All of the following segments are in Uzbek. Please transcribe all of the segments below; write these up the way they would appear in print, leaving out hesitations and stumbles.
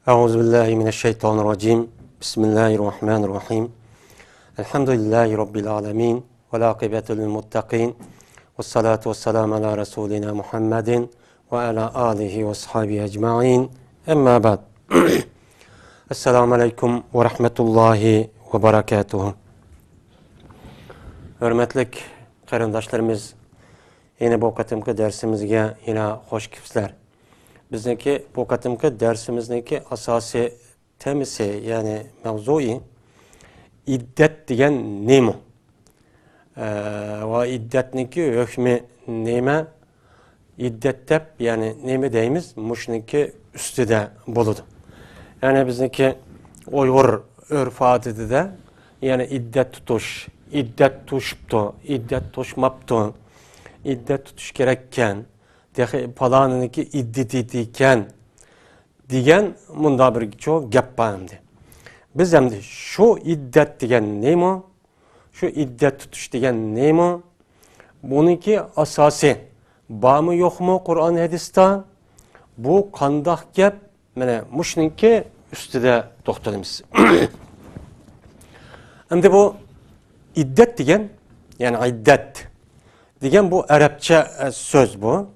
Euzubillahimineşşeytanirracim. Bismillahirrahmanirrahim. Elhamdülillahi Rabbil alemin. Ve l'akıbetu lil muttaqin. Ve salatu ve selamu ala Resulina Muhammedin ve ala alihi ve sahabihi ecma'in. Emma ba'd. Esselamu aleyküm ve rahmetullahi ve berekatuhu. Hürmetlik qarindoshlarimiz, yine bu qatimki dersimizge yine hoş kelibsizlar. Bizdeki bu qatimki dersimizdeki asosiy temisi, yani mavzui iddet degan nima ve iddetniki hükmü nima, iddet deb, yani nima deymiz, mushniki ustida bo'ladi. Yani bizdeki Uyghur örf adetide, yani iddet tutuş, iddet tuşuptu, iddet tuşmaptu, iddet tutuş gerekken, palanınki iddetiyken diyen bunda bir çok gap bağımdı. Biz hem de şu iddet diyen neymi, şu iddet tutuş diyen neymi, bununki asası bağımı yok mu Kur'an hadiste, bu kandak gap, yani muşninki üstüde doktorumuz. Hem de bu iddet diyen, yani iddet diyen bu Arapça söz bu.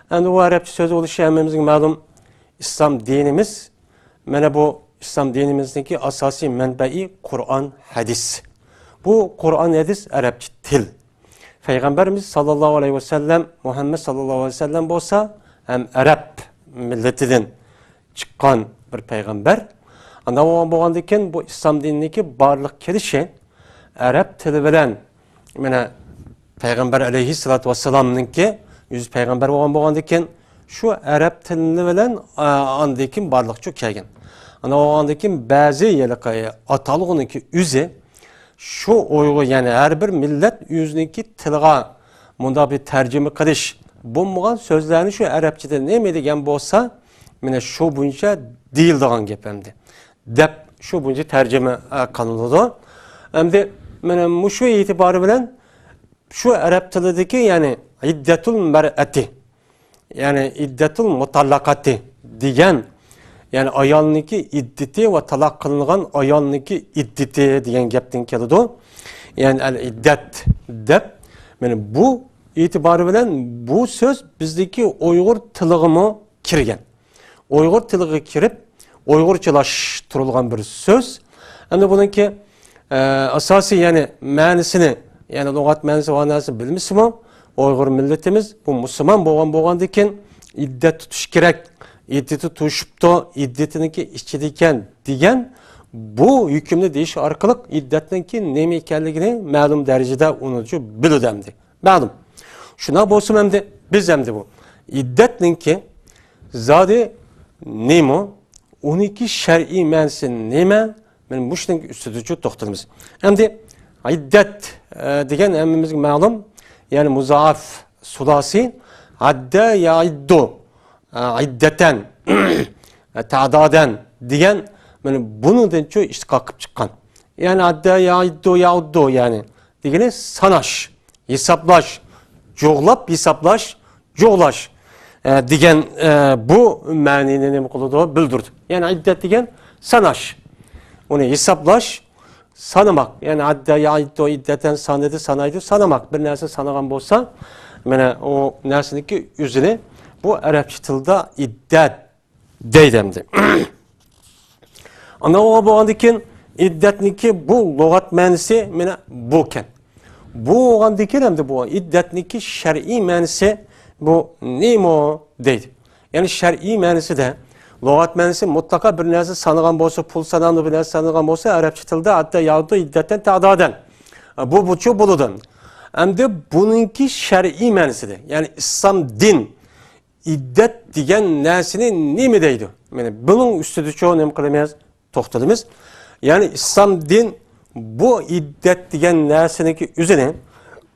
Hem de bu Arapça söz oluşu hemimizin malum İslam dinimiz. Mana bu İslam dinimizdeki asasi menbai Kur'an hadis. Bu Kur'an hadis Arapça til. Peygamberimiz sallallahu aleyhi ve sellem, Muhammed sallallahu aleyhi ve sellem olsa hem Arap milletinden çıkan bir peygamber. Ana boğandayken bu İslam dinindeki barlık kelişi Arap tili bilen, mana Peygamber aleyhissalatu vesselam'nınki yüz peygamber boğandayken şu Arap tilini bilen andayken barlık çok kelgen. Ana boğandayken bazı yerlerde atalığınınki yüzü şu oygu, yani her bir millet yüzününki tilga bunda bir tercüme kılış bulmagan sözlerini şu Arapçada ne degan bolsa, mana şu bunca deyildigan gepemdi. Dep şu bunca tercüme kılındı. Hem de mana şu itibarı bilen şu Arap tilideki, yani iddetul mer'ati, yani iddetul mutallakati diyen, yani ayalniki iddeti ve talak kılıngan ayalniki iddeti diyen gepten keldi. Yani el iddet dep, yani bu itibarı bilen bu söz bizdeki Uyghur tılıgımı kirgen. Uyghur tılıgı kirip Uygurçalaştırılgan bir söz. Hem de bununki asası, yani manisini, yani lügat manisi ve anası bilmiş mi? Uyghur milletimiz bu Müslüman boğandayken iddet tutuş gerek, iddeti tutuşuptu, iddetiniki içideyken diyen bu hükümlü deyiş arkalık iddetinki nemi ekenligini malum derecede unutucu biludemdi. Malum. Şuna bolsun hem de biz hem de bu. İddetninki zade nemo, 12 şer'i mensin neme, benim muşninki üstüdücü doktorumuz. Hem de iddet diyen emmimiz malum, yani muzaaf sulasi, adde ya'iddu, iddeten, ta'daden diyen, yani bunu da çok işte kalkıp çıkan. Yani adde ya'iddu ya'uddu, yani diyene sanaş, hesaplaş, çoğlap hesaplaş, çoğlaş diyen bu maninin kuluduğu bildirdi. Yani iddet diyen sanaş, onu hesaplaş, sanamak, yani adde ya'iddu iddeten sanedi sanaydı, sanamak. Bir nerse sanagan bolsa, yani o nersiniki yüzüne bu Arapça tilde iddet deydemdi. Ana o boğandayken iddetniki bu lügat manisi mana buken. Bu boğandayken hem de bu iddetniki şer'i manisi bu nemo deydi. Yani şer'i manisi de lügat manisi mutlaka bir nerse sanıgan bolsa, pul sananı bir nerse sanıgan bolsa Arapça tilde hatta yahut iddetten ta'daden. Bu çok buludun. Hem de bununki şer'i manisi de. Yani İslam din iddet diyen nesini ne mi deydi? Yani bunun üstüde çoğu ne kılamayız? Toxtadımız. Yani İslam din bu iddet diyen nesiniki üzerine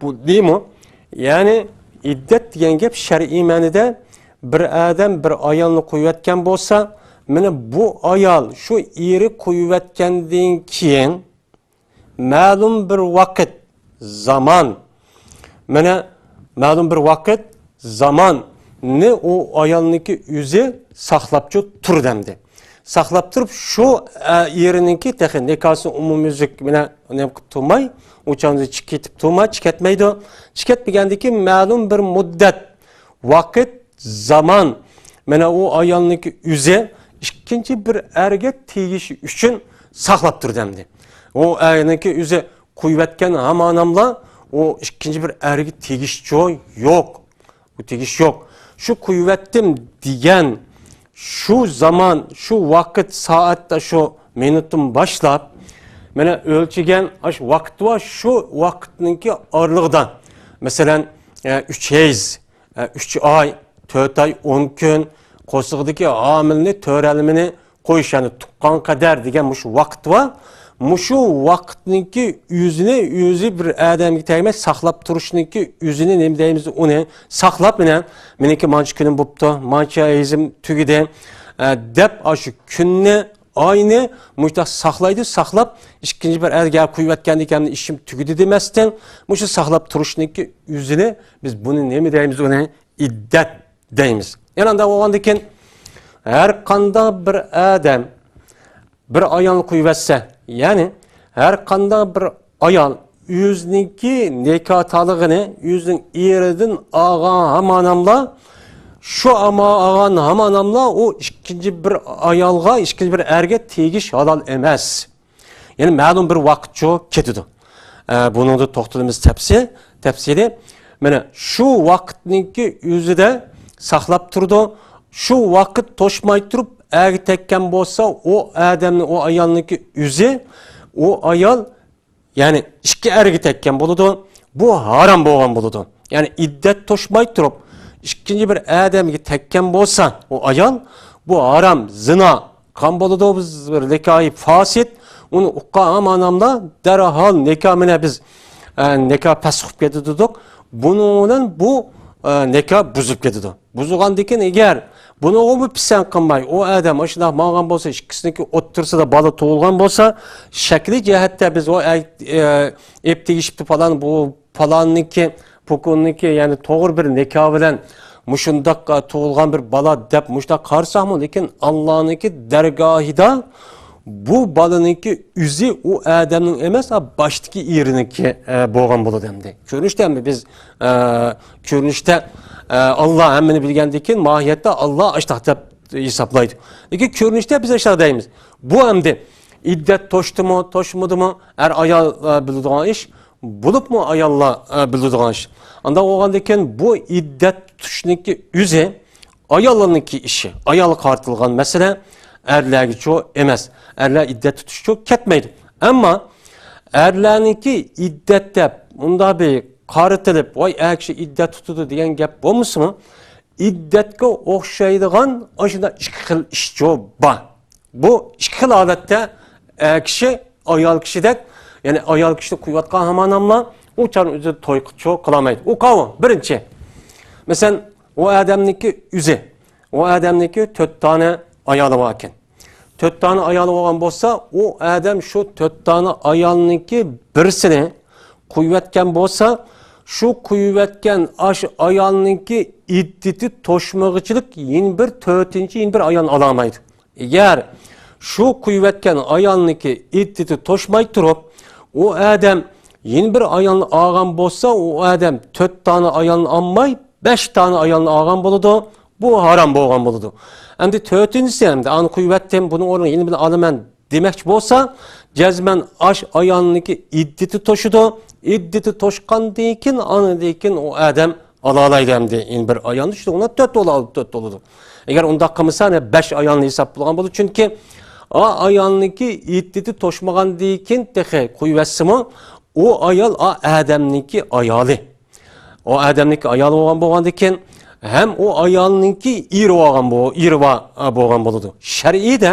bu değil mi? Yani iddet diyen gep şer'i manide bir adam bir ayalını kuvvetken bolsa, yani bu ayal şu iri kuvvetkenden keyin malum bir vakit zaman, yani malum bir vakit zaman ne o ayalniki yüzü saxlapçı tur demdi. saqlab turib shu erininki texi nikosini umumyuzlik bilan nima qilib turmay o'chamizni chiqitib turmay chiqatmaydi. Chiqatmagandan keyin ma'lum bir muddat vaqt zaman mana u ayolniki o'zi ikkinchi bir erga tegishi uchun saqlab turdamdi. O erninki o'zi qo'yayotgan hamonamlar o ikkinchi bir erga tegish joy yo'q. Bu tegish yo'q. Şu qo'yayotdim degan şu zaman, şu vaqt soatda şu minutum boshlab mana o'lchagan vaqt va şu vaqtninki oralig'idan masalan 3 ay, 4 ay, 10 kun qo'sig'idagi omilni to'ralmini qo'yish, ya'ni tuqqan qadar degan shu vaqt va shu vaqtninki o'zi bir odamga tegmay saqlab turishniki o'zini nima deymiz, uni saqlab meniki mancha kunim bo'pti, mancha izim tugidi deb shu kunni oyni mushta saqlaydi, saqlab ikkinchi bir erga qo'yayotgan ekan ishim tugidi demasdan shu saqlab turishniki o'zini biz buni nima deymiz, uni iddat deymiz. Yani anda olgandan keyin har qanday bir odam bir ayolni qo'yayotsa, ya'ni har qanday bir ayol o'ziniki nikohligini o'zining eridan olgan hamonamlar şu ama ağan hamanamla o ikinci bir ayalga, ikinci bir erge tegish halal emas. Yani ma'lum bir vaqt çok ketidi. Bunu da to'xtalamiz tafsili. Mana şu vaqtninki o'zida saqlab turdi. Şu vaqt to'shmay turib erga tekkan bo'lsa, o odamning, o ayolniki o'zi, o ayol yani ikki erga tekkan bo'ladi. Bu haram bo'lgan bo'ladi. Yani iddat to'shmay turib İkinci bir adamga tekkan bo'lsa, o ayol bu haram, zina, kan bo'ladi, biz bir nikohi fasit, uni uqqa amanamda darhol nikoh bilan biz nikoh pasxib ketdik. Bundan bu nikoh buzib ketdi. Buzilgandan keyin agar buni u pisand qilmay, o odam shunday ma'lum bo'lsa, ikkisiniki o'ttirsida bola tug'ilgan bo'lsa, shakli jihatda biz o eptegishibdi falan bu falanniki Pukunniki yani to'g'ri bir nikoh bilan mushundaq tug'ilgan bir bola deb mushta qarsaqmi, lekin Allohniki dargohida bu bolaniki o'zi u odamning emas, boshdagi eriniki bo'lgan bo'ladi endi. Ko'rinishda biz ko'rinishda Alloh hammani bilgandan keyin mohiyatda Alloh ashtaq deb hisoblaydi. Lekin ko'rinishda biz ashtaq deymiz. Bu endi iddat to'shdimi, to'shmadimi, er ayol biladigan ish. Bulup mu ayollar biladigan ish. Anda olgandan keyin bu iddat tutishniki o'zi ayollarniki ishi. Ayol qartilgan masala erlarga cho emas. Erlar iddat tutish cho ketmaydi. Ammo erlarniki iddatda unda bir qaritilib, voy akshi iddat tutadi degan gap bo'lmasmi? Iddatga o'xshaydigan o'shunda ikki xil ish cho bor. Bu ikki xil holatda kishi ayol kishidek, yani ayol kishini qo'yayotgan hamonamlar u charni o'zi to'y qilolmaydi. U qavm birinchi. Masalan, o odamniki o'zi, o odamniki 4 tane ayoli bor ekan. 4 tane ayoli bo'lgan bo'lsa, u odam shu 4 tane ayolniki birisini qo'yayotgan bo'lsa, shu qo'yayotgan ayolniki iddati to'shmag'ichilik yin bir 4-chi yin bir ayol ololmaydi. Agar shu qo'yayotgan ayolniki iddati to'shmay turib o adam yeni bir ayolni olgan bo'lsa, o adam 4 tane ayolni olmay 5 tane ayolni olgan bo'ladi. Bu haram bo'lgan bo'ladi. Endi 4-inchisi hamda ani qo'yayotdim, buni o'rniga yeni bir olaman demoqchi bo'lsa, jazman ayolniki iddati to'shidi. Iddati to'shqandan keyin anidan o adam ola oladi hamda yeni bir ayolni, shu ona 4 bo'ladi. Agar unda qilmasa 5 ayolni hisob bo'lgan bo'ladi, chunki o ayolniki iddati to'shmagandan keyin texe qo'yvatsimi, o ayol o odamniki ayoli. O odamniki ayoli bo'lgandan keyin ham o ayolniki eri bo'lgan bo'ladi. Shar'iyda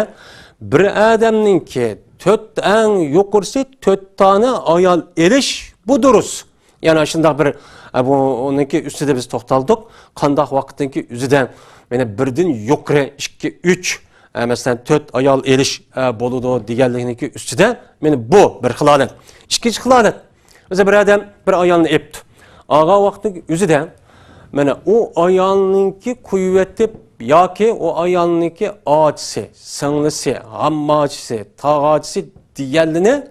bir odamniki 4 eng yuqorisi 4 tane ayol elish bu durust. Yani shunday bir bu oniki ustida biz to'xtaldik. Qanday vaqtdagi o'zidan mana birdan yuqori 2 3 mesela 4 ayol elish bo'ladi deganlikniki ustida meni bu bir xilolat. Ikkinchi xilolat. Mesela bir odam bir ayolni epdi. Ağa vaqtning o'zida mana o ayolninki qo'yib yoki o ayolniki ochisi, singlisi, hammachisi, tog'achisi deganini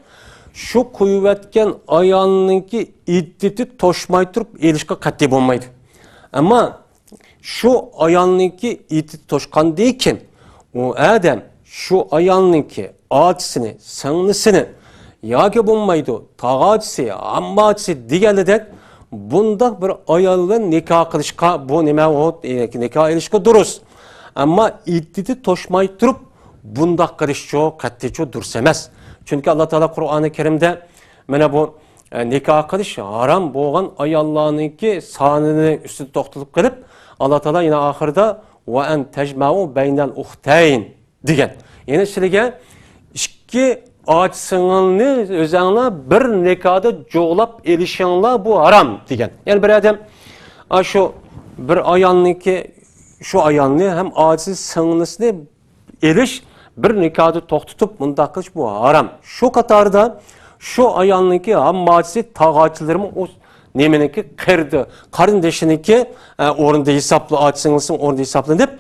shu qo'yayotgan ayolniki iddati to'shmay turib elishga qat'iy bo'lmaydi. Ammo shu ayolniki iddati to'shqandan keyin u adam shu ayolniki ochisini, singlisini yoki bo'lmaydi, tog'achisi, hammachisi deganidek bundaq bir ayol bilan nikoh qilishga bu nima nikoh qilishga durust. Ammo iddati to'shmay turib bundaq qilish qat'iy durust emas. Chunki Alloh taolo Qur'oni Karimda mana bu nikoh qilish harom bo'lgan ayollarniki sonini ustida to'xtalib qilib, Alloh taolo yana oxirida va an tajma'u baynal ukhtayn degan. Ya'ni sizlarga ikki ochsingilni o'zinglar bir nikohda jo'g'lab elishinglar bu harom degan. Ya'ni bir odam shu bir ayolniki shu ayolni ham ochisi singlisini elish bir nikohda to'xtatib bundaq qilish bu harom. Shu qatorda shu ayolniki hammachisi tog'achilarimi o nemeniki qirdi, qarindoshiniki o'rinda hisobli ochsingilsin o'rinda hisoblanib,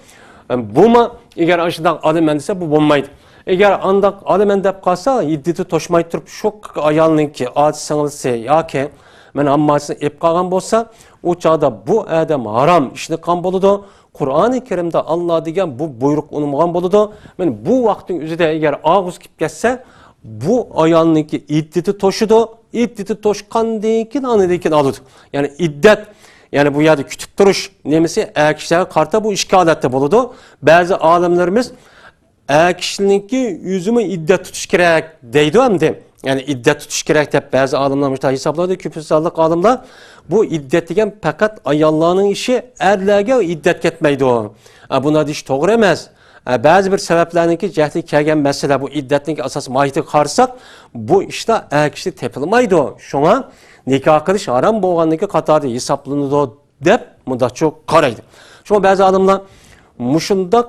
bumi agar shunday olaman desa bu bo'lmaydi. Agar andaq olaman deb qolsa, iddati to'shmay turib shu ayolniki ochsingilsi yoki mana hammachisi ep qolgan bo'lsa, u chog'da bu odam harom ishni qilgan bo'ladi. Qur'oni Karimda Alloh degan bu buyruq unilgan bo'ladi. Men bu vaqtning o'zida agar og'iz kelib ketsa, bu ayolniki iddati to'shidi, iddati to'shqandan keyin anidan oladi. Ya'ni iddat, ya'ni bu yerda kutib turish nemisi kishilarga qarta bu ikki holatda bo'ladi. Ba'zi olimlarimiz kishiniki o'zini iddat tutish kerak deydi hamda. Yani iddet tutuş gerek deb bazı olimlar müstah hisoblaydi. Ko'pchilik olimlar bu iddet degan faqat ayollarning ishi, erlarga iddet ketmaydi o. Buna ish to'g'ri emas. Ba'zi bir sabablarniki jahli kelgan masala bu iddatning asos mohiyatiga qarasak, bu ishda kishi tepilmaydi o. Shunga nikoh qilish harom bo'lganligi qatorida hisoblanadi deb mundoq qaraydi. Shunga ba'zi olimlar mushundoq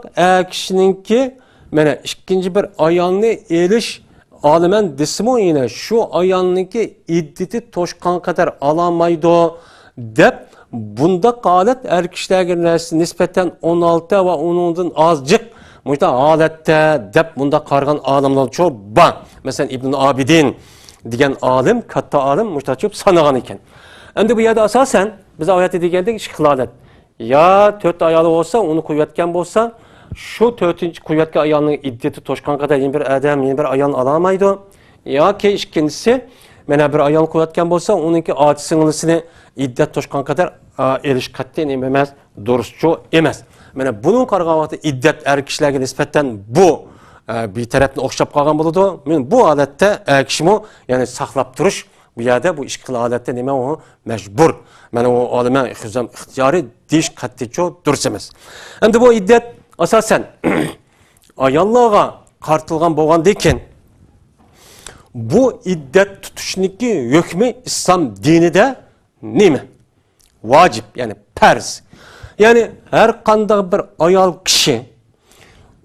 kishininki mana ikkinchi bir ayolni elish Alimen desimo yine şu ayolniki iddeti to'shqan kadar alamaydı deb bunda qalat erkishlarga nisbatan 16 ve 10'dan azcık muhta holatda deb bunda qargan olimlar çok bor. Mesela İbn Abidin degan olim, katta olim muhta çok sanagan ekan. Endi bu yerda asosan biz oyatda degandik ishqilolat. Ya 4 ayoli olsa, onu qo'yayotgan bo'lsa, şu 4. kuvvetli ayağının iddeti toşkan kadar yeni bir adam, yeni bir ayağın alamaydı. Ya ki ikincisi, bana bir ayağın kuvvetken olsa, onunki ağaç sınırlısını iddet toşkan kadar eriş katliyen ememez, doğrusu emez. Bana bunun kargavatı iddet erkişlerine nispetten bu bir tarafını okşap kalgan buludu. Bu alette erkişimi yani saklap duruş, bu yerde bu işkili alette neme o mecbur. Bana o alime ihtiyari diş katliço dursamaz. Hem de bu iddet asasen ayollarga qartilgan bo'lgandan keyin bu iddet tutuşniki hukmi İslam dinida nima? Vacib, yani farz. Yani her qanday bir ayol kishi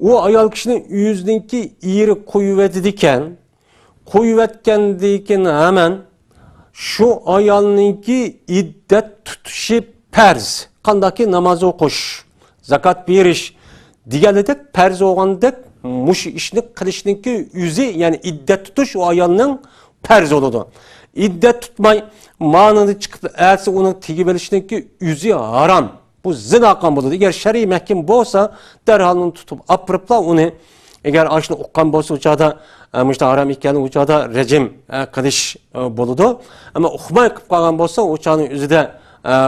o ayol kishining o'zininki eri qo'yibetdikan, qo'yibetgandan keyin hemen şu ayolninki iddet tutishi farz. Qandaki namoz o'qish, zakat berish diğerledek perz olgandek muş işini kılışınki yüzü yani iddet tutuş o ayolning perz oludu. İddet tutmay manını çıkıp erse onun tegi belişinki yüzü haram. Bu zina kan buludu. Eğer şer'i mahkem bolsa derhalını tutup apırıpla onu eğer aşını uqqan bolsa uçada müşte haram ikkenin uçada rejim kılış buludu. Ama uqmay kıp kalgan bolsa uçağının yüzü de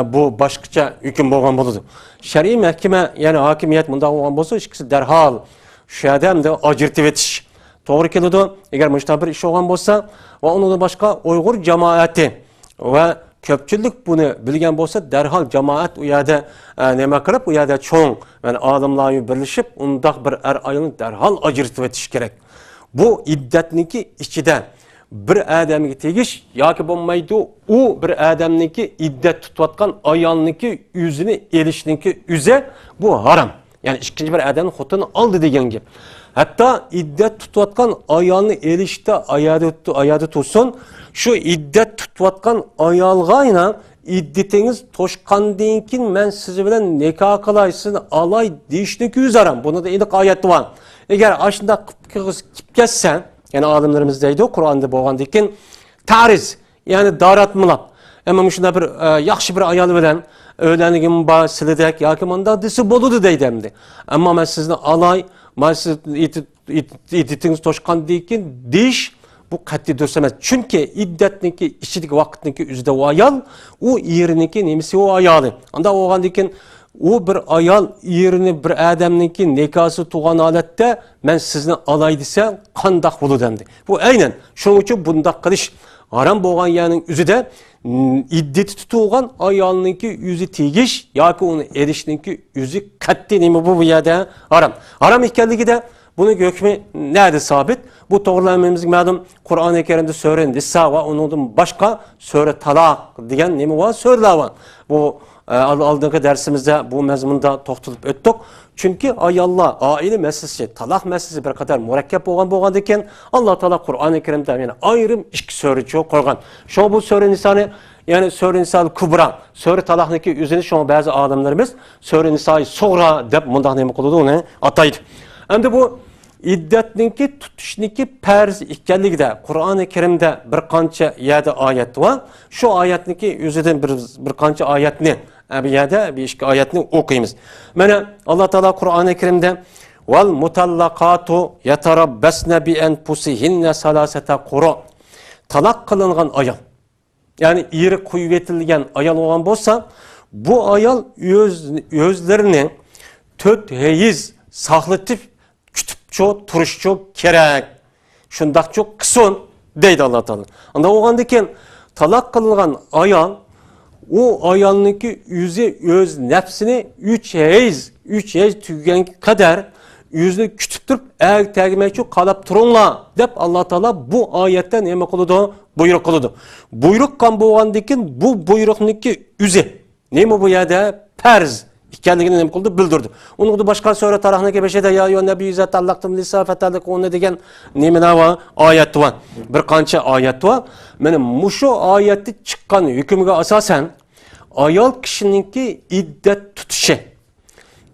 bu başkaça hüküm bolgan buludu. Şer'i mahkeme yani hakimiyet bunda olgan bolsa ikisi derhal şu adam da ajırtıp etiş doğru keladi. Eğer müştabir iş olgan bolsa ve onun başka Uygur cemaati ve köpçülük bunu bilgen bolsa derhal cemaat u yerda nima qilib u yerda çoğun yani adamlarla birleşip undaq bir ayolni derhal ajırtıp etiş gerek. Bu iddetniki içide bir adamga tegish yoki bo'lmaydi u bir adamniki iddet tutayotgan ayolniki o'zini elishniki o'zi bu haram. Yani ikkinchi bir adamning xotini oldi degan gap. Hatto iddet tutayotgan ayolni elishda ayadi tutsin, shu iddet tutayotgan ayolga yana iddetiniz toşkandan keyin men siz bilan nikah qilay, sizni alay deyishni yüzaram. Bunda da iliq oyat var. Eğer aşında qilib ketsan, yani alimlerimiz deydi, Kur'an'da bo'lgandan keyin tariz, yani daratmılab. Ama şunda bir yaxshi bir ayol bilan öğlenigim bar silidek yoki manda desi bo'ladi deydi endi. Ammo men sizni alay, men siz iddetiniz toşkandan keyin deyish bu qat'iy durust emas. Chunki iddatniki ichidagi vaqtniki o'zida u ayol, u eriniki nemisi u ayoli. Unda bo'lgandan keyin u bir ayol erini bir odamniki nikosi tug'an holatda men sizni alay desa qandoq bo'ladi endi. Bu aynan shuning uchun bundoq qilish harom bo'lgan yerning o'zida iddeti tutulgan ayolniki yüzü tegish yoki uni edishniki yüzü qat'iy nima bu yerda harom. Harom ekanligi de bunun hükmü nerede sabit? Bu to'g'rilamamizga ma'lum Qur'oni Karimda sura Nisa va undan boshqa sura Talaq degan nima var? So'ralar var. Bu aldığımız dersimizde bu mazmunda to'xtalib o'tdik. Chunki ayollar oila masalasi, talaq masalasi bir qadar murakkab bo'lgandan keyin Alloh taolo Qur'oni Karimda yana ayrim ikki sura qo'ygan. Shu bu sura Nisoni, yani sura Nisa'l Kubra, sura Talaqniki o'zini şu bazı olimlarimiz sura Nisa'y Sugra deb mundaq nima qiladi, uni ataydi. Endi bu iddatniki tutishniki farz ekanligida Qur'oni Karimda bir qancha yerda oyat var. Şu oyatniki o'zidan bir qancha oyatni bu yerda bir ikki oyatni o'qiymiz. Mana Alloh taolo Qur'oni Karimda val mutallaqatu yatarabbasna bi anfusihinna salasata quru. Talaq qilingan ayol, yani eri qo'yib etilgan ayol bo'lgan bo'lsa, bu ayol o'zlarini 4 hayiz saqlatib çok turuş çok kerak. Şundak çok kıson deydi Allah Teala. Anda oğandaki talak kılıngan ayol, o ayolniki yüzü öz nefsini 3 hayiz tügen kadar yüzünü kütüp durup eğer tergime çok kalap turunla dep Allah Teala bu ayetten neme kılıdı? Buyruk kılıdı. Buyruk kan boğandaki bu buyrukniki yüzü. Neymi bu yerde? Perz. İkendigini nima qildi? Bildirdi. Uni boshqa sura tarixniki 5da ya yo nabiy zatallaqtum lisafatalik uni degan nimalar bor? Oyat bor. Bir qancha oyat bor. Mana mushu oyatni chiqqan hukmiga asosan ayol kishiningki iddat tutishi.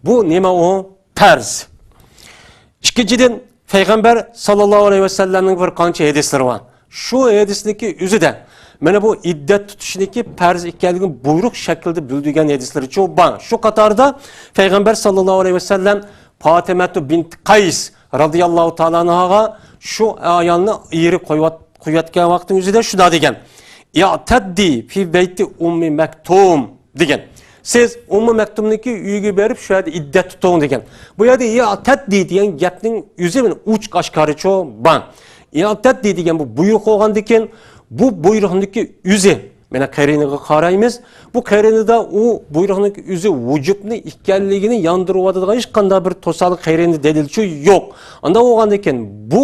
Bu nima o? Farz. Ikkinchidan payg'ambar sallallohu alayhi vasallamning bir qancha hadislari bor. Shu hadisniki o'zida mana bu iddat tutishniki farz ekanligini buyruq shaklida bildirgan hadislar çok bor. Shu qatorda payg'ambar sallallohu alayhi vasallam Fatima bint Qays radhiyallohu ta'ala anhaga shu ayolni eri qo'yayotgan vaqtning o'zida shunday degan: "Ya'taddi fi bayti ummi Maktum" degan. Siz Ummu Maktumniki uyiga berib shu yerda iddat tuting degan. Bu yerda ya'taddi degan gapning o'zi uch qashqari çok bor. Ya'taddi degan bu buyruq bo'lgandan keyin bu buyruqniki yüzü, mana qariniga qaraymiz. Bu qarinida u buyruqniki yüzü vücubni ekanligini yandırıvadigan hech qanday bir to'saliq qarini dalilchi yo'q. Unda bo'lgandan keyin bu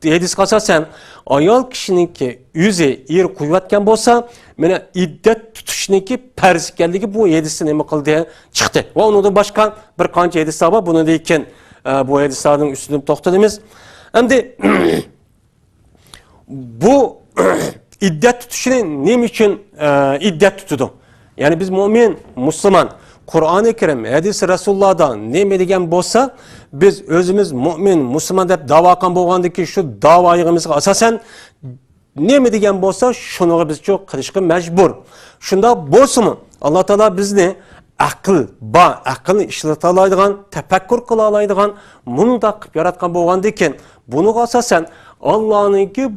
hadisga asosan ayol kishiniki yüzü er qo'yayotgan bo'lsa, mana iddat tutishniki farz ekanligi bu hadisni nima qildi? Chiqdi. Va undan boshqa bir qancha hadislar bor. Buni lekin bu hadislarning ustida to'xtalamiz. Endi bu iddat tutuşunu ne için iddat tutudu? Yani biz mümin, Müslüman, Kur'an-ı Kerim, hadis Resulullah'dan ne degan bolsa, biz özümüz mümin, Müslüman deb dava qilgan bo'lgandiki şu davayımızga asasen ne degan bolsa, şunu biz çok qilishga mecbur. Şunda bolsunmu? Allah Teala bizni aqlni ishlata oladigan, tafakkur qila oladigan, mundaq qilib yaratgan bo'lgandan keyin bunuga asasen Allah'ınki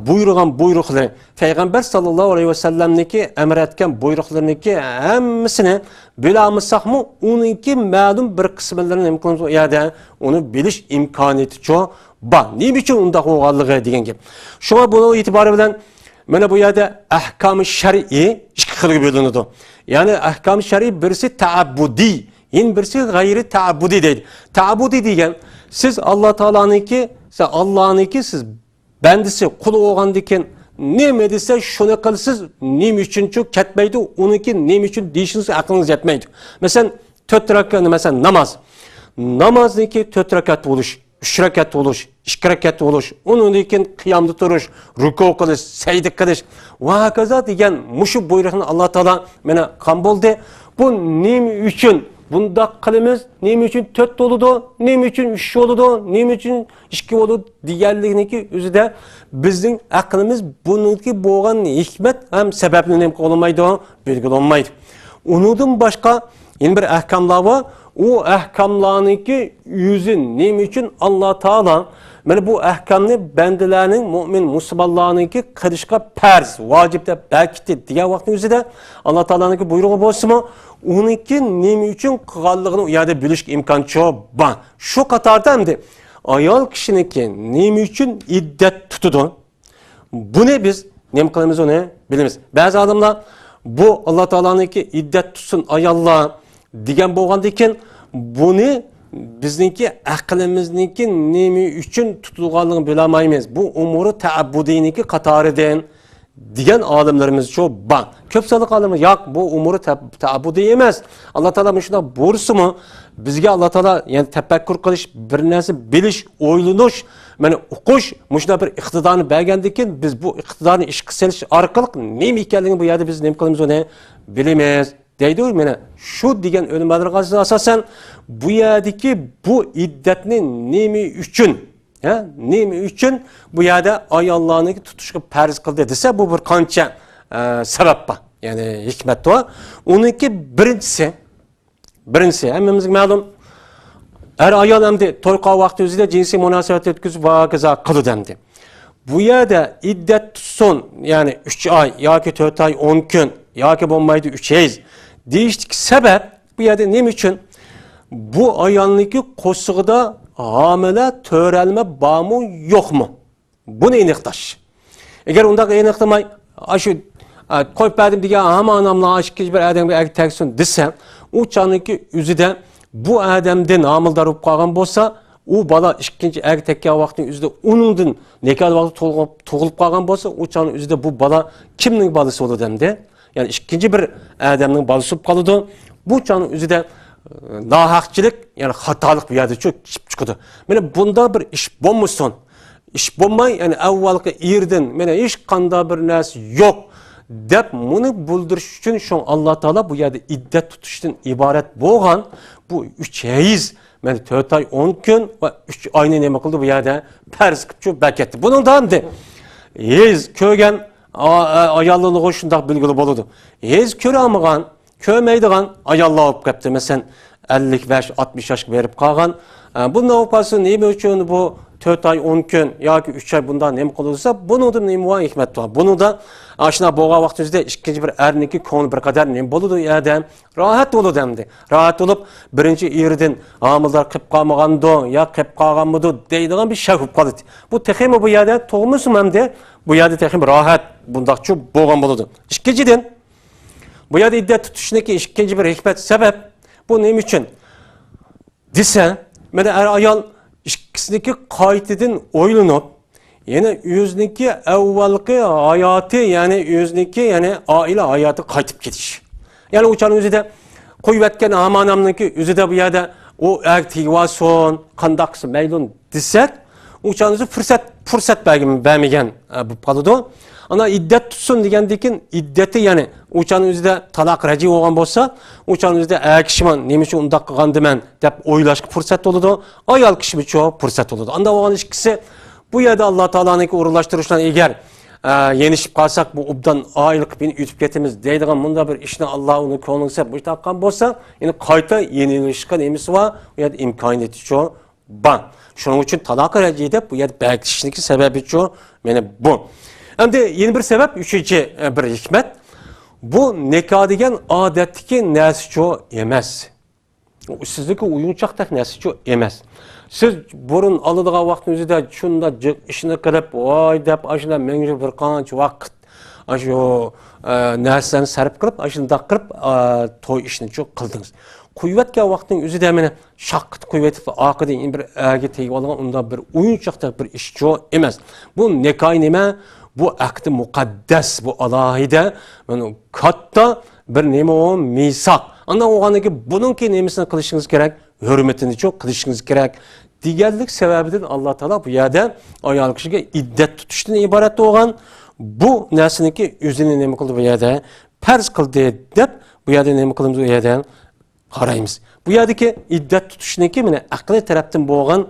buyurgan buyruqları, Peygamber sallallahu aleyhi ve sellem'niki emretken buyruqlarınki hemmisini bilamızsak mı? Onunki ma'lum bir kısımların imkanı ya da onu biliş imkaniyeti çok var. Ne biçim onda olğanlığı degan gap. Şuna bunu itibarı bilen mana bu yerda ahkam-ı şer'i ikki xilga bo'linadi. Yani ahkam-ı şer'i birisi ta'abbudi, yin birisi gayri ta'abbudi deydi. Ta'abbudi degan siz Allah Teala'nınki Allah'ınki siz bendisi kulu olğandan keyin neme dese şunu qilsiz, neme üçün çok ketmeydi, onunki neme üçün deyişiniz aklınız yetmeydi. Mesela 4 rakat mesela namaz. Namazniki 4 rakat oluş, 3 rakat oluş, ikki rakat oluş, ondan keyin qiyamda turish, ruku qilish, sajda qilish va hokazo degan mushu buyruqni Alloh taolo mana qan bo'ldi. Bu nima uchun bundaq qilamiz? Nima uchun 4 bo'ladi? Nima uchun 3 bo'ladi? Nima uchun 2 bo'ladi deganliginiki o'zida bizning aqlimiz buniki bo'lgan hikmat ham sababni nima qilolmaydi, belgilanmaydi. Undan boshqa yana bir ahkamlar bor. O ahkamlarniki yüzü nima uchun Alloh taolo mana bu ahkamni bandalarning mu'min musulmonlarniki qilishga farz, vojib deb belkitdi degan vaqtning o'zida Alloh taoloning buyrug'i bo'lsa-mu, uniki nima uchun qilganligini u yerda bilishga imkon bor. Shu qatorda hamda ayol kishiniki nima uchun iddat tutadi? Buni biz nima qilamiz uni bilamiz. Ba'zi odamlar bu Alloh taoloning iddat tutsin ayollar degan bo'lgandan keyin buni bizniki aqlimizniki nima uchun tutilganligini bilmaymiz. Bu umuri ta'abbudiniki qatoridan degan olimlarimiz çok bor. Ko'p sonli olimlar yo'q, bu umuri ta'abbudiy emas. Alloh taolo shunda buyursimi, bizga Alloh taolo yani tafakkur qilish, bir narsa bilish, o'ylanish, mana o'qish, shunda bir iqtidorni bergandan keyin biz bu iqtidorni ishga solish orqali nima ekanligini bu yerda biz nima qilamiz uni bilamiz. Deydi mana shu degan o'limlarga asosan bu yerdagi bu iddatni nima uchun, nima uchun bu yerda ayollarni tutishga farz qildi desa, bu bir qancha sabab bor. Ya'ni hikmat bor. Uniki birinchisi hammamizga ma'lum, har ayol hamda to'yqa vaqti o'zida jinsiy munosabat o'tkazib va kaza qiladi. Bu yerda iddat tutsin, ya'ni 3 oy yoki 4 oy 10 kun yoki bo'lmaydi 3 oy deyishdik sebep bu yerde nima uchun? Bu ayolniki qo'shig'ida homila to'ralma bormi yo'qmi? Buni aniqlash. Agar unda aniqlamay, shu qo'yib berdim degan hamma odamlar ikkinchi bir odamga tegsin desa, u choniki o'zida bu odamdan homildor bo'lib qolgan bo'lsa, u bola ikkinchi tekkan vaqtning o'zida uningdan nikoh vaqti tug'ilib qolgan bo'lsa, u chonning o'zida bu bola kimning bolasi bo'ladi endi? Yani ikinci bir adamın balısıp kalıdı. Bu çanın üzerinde nahakçılık yani hatalık bir yerde çok çıkıyordu. Yani bunda bir iş bommusun. İş bombay yani evvelki irdin. Yani hiç kanda bir nas yok. Dep bunu buldurış için şu Allah Teala bu yerde iddet tutuştan ibaret boğan bu 3 ayız. Yani 4 ay 10 gün ve 3 ayını ne kıldı bu yerde pers kıpçı beketti. Bunun da hem de köygen ayallılığı şundaq bilgili boludu. Hez köre almağan, kömeydiğen ayallı olup kaptı. Mesela 55-60 yaş verip kalğan. Bunun avukası neymi üçün bu 4 ay 10 gün yoki 3 ay bundan neymi kılırsa bunu da neymi var hikmet var. Bunu da aşına boğa vaxtımızda ikinci bir erniki konu bir kadar neymi boludu ya da rahat oludu demdi. Rahat olup birinci yerden amıldar kıp kalmağandı ya kıp kalğanmıdı deydiğen bir şey kıp kalıdı. Bu tekimi bu yerde toğumusun hem de bu yerde tekim rahat bundakçı boğan boludu. İkinciden bu yerde iddet tutuşundaki ikinci bir hikmet sebep bu neymi için? Dise, mesela ayol ikisindeki kayıtidin oylanıp, yani yüzdeki evvelki hayatı yani yüzdeki yani aile hayatı kayıtıp gidiş. Yani uçanın üzerinde kuvvetken amanamdaki üzerinde bu yerde o ertivason, kandaksı meylun desek, uçanızı fırsat vermegen bu palıdı. Ana iddet tutsun degendekin iddeti yani uçanın üzerinde talak reci olan bolsa, uçanın üzerinde erkişman neymiş undaq qılğan demen dep oylaşık fırsat oludu. Ayal kişi bir çoğu fırsat oludu. Anda olan işkisi bu yerde Allah Teala'nın uğurlaştırışından eğer yenişip kalsak bu obdan aylık beni ütüp getimiz deydiğen bunda bir işine Allah onu konulsa bu işte hakkın bolsa yani kayta yenilişken emisi var bu yerde imkaniyeti çoğu ban. Şunun için talak reci de bu yerde belki sebebi çoğu yani bu. Hem de yeni bir sebep, üçüncü bir hikmet. Bu nikah degen adetdeki nersi çoğu emez. Sizdeki uyunçaqdaq nersi çoğu emez. Siz burun alıdığı vaxtınızda şunda işini kırıp, oy dep, aşına mengce bir qanç vaqt, aşo nersini sarıp kırıp, aşında kırıp, toy işini çok kıldınız. Kuvvetke vaxtın özü de mene şaqqıt kuvvetip aqıdın bir ərge teyip alğan, onda bir uyunçaqdaq bir iş çoğu emez. Bu nikah neme? Bu akdi mukaddes, bu alahide, yani katta bir neme o misak. Anda oğanı ki bununki nemesini kılışınız gerek, hürmetini çok kılışınız gerek, deganlik sababidan Alloh taolo bu yerda ayol kishiga iddat tutishdan iborat bo'lgan bu narsaniki o'zini nima qildi bu yerda farz qildi deb bu yerda nima qilamiz bu yerda qaraymiz. Bu yerdagi iddat tutishniki mana aqliy tarafdan bo'lgan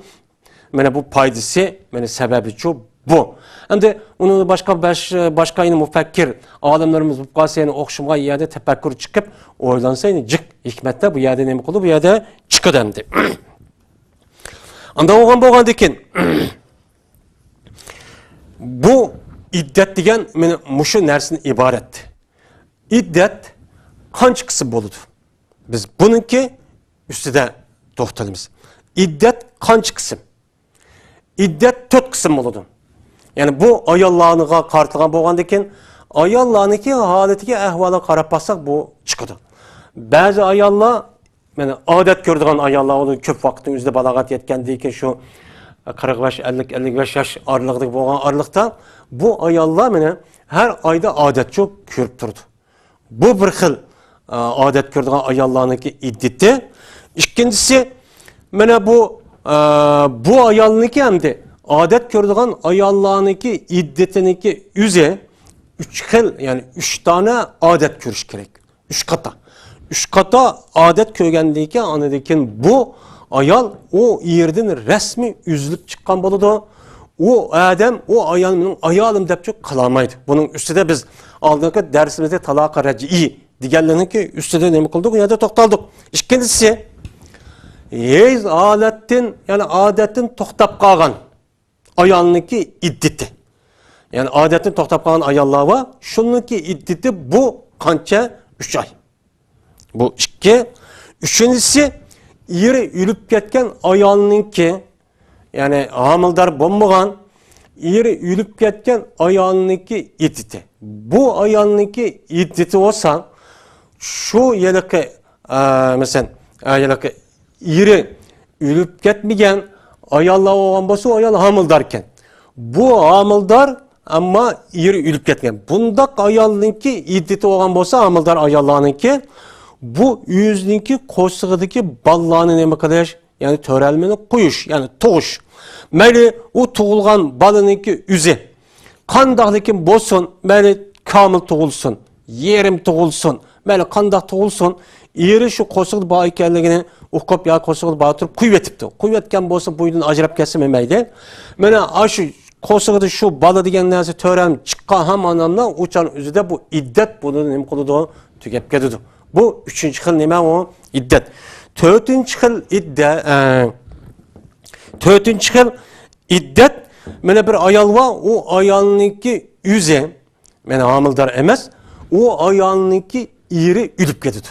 mana bu foydasi, mana sababi shu bu. Endi uni boshqa mufakkir olimlarimiz bu qasiyani o'qishimga yerda tafakkur chiqib o'ylansa, jiq hikmatda bu yerda nima qildi? Bu yerda chiqadi endi. Anda bo'lgan ekan. Bu iddat degan mana mushu narsadan iborat. İddat qancha qism bo'ladi? Biz buningki ustida to'xtalamiz. İddat qancha qism? İddat 4 qism bo'ladi. Yani bu ayollarga qartilgan bo'lgandan keyin ayollarniki holatiga ahvoliga qarab baksak bu chiqadi. Ba'zi ayollar mana odat ko'radigan ayollar ko'p vaqtning o'zida balog'at yetgandan keyin shu 45-50-55 yosh oralig'idagi bo'lgan oralikda bu ayollar mana har oyda odatcha ko'rib turdi. Bu bir xil odat ko'radigan ayollarniki iddati. Ikkinchisi mana bu ayolniki hamda odat ko'radigan ayollarniki iddatiniki o'zi 3 xil, ya'ni 3 tane odat ko'rish kerak. 3 qata. 3 qata odat ko'rgandan keyin anadan bu ayol o yerdan rasmiy üzülüp chiqqan bo'ladi. O adam o ayolning ayolim deb qila olmaydi. Buning ustida biz oldingi darsimizda taloq raj'i deganlarniki ustida nima qildik? Bu yerda to'xtaldik. Ikkinchisi hech holatdan, ya'ni odatdan to'xtab qolgan ayolniki iddati. Yani odatdan to'xtab qolgan ayollar va shuniki iddati bu qancha? 3 oy. Bu 2. Üçüncüsü eri ülüp ketken ayolninki, yani hamildar bo'lmagan eri ülüp ketken ayolninki iddati. Bu ayolninki iddati olsa şu yılki mesela yılki eri ülüp ketmegen ayollar olgan bo'lsa ayol hamildarken. Bu hamildar ama eri ülüp ketken. Bundaq ayolninki iddati olgan bo'lsa hamildar ayollarninki bu yüzünki qo'shig'idagi ballarni nima qilish, ya'ni törelmeni qo'yish, ya'ni tug'ish. Mayli u tug'ilgan balaninki o'zi qandaqlikin bo'lsin, mayli komil tug'ilsin, yerim tug'ilsin, mayli qandaq tug'ilsin, eri shu qo'shig'ida bor ekanligini o'qib yo qo'shig'ida bor turib qo'yib etibdi. Qo'yib etgan bo'lsa buydan ajrab ketsa mayli. Mana shu qo'shig'ida shu bala degan narsa törelm chiqqan hamonamdan o'chan o'zida bu iddat buni nima qiladi? Tugab ketadi. Bu 3. xil nima o? İddat. 4. xil iddat. 4. xil iddat mana bir ayol va o ayolniki o'zi mana homildor emas, o ayolniki eri o'lib ketadi.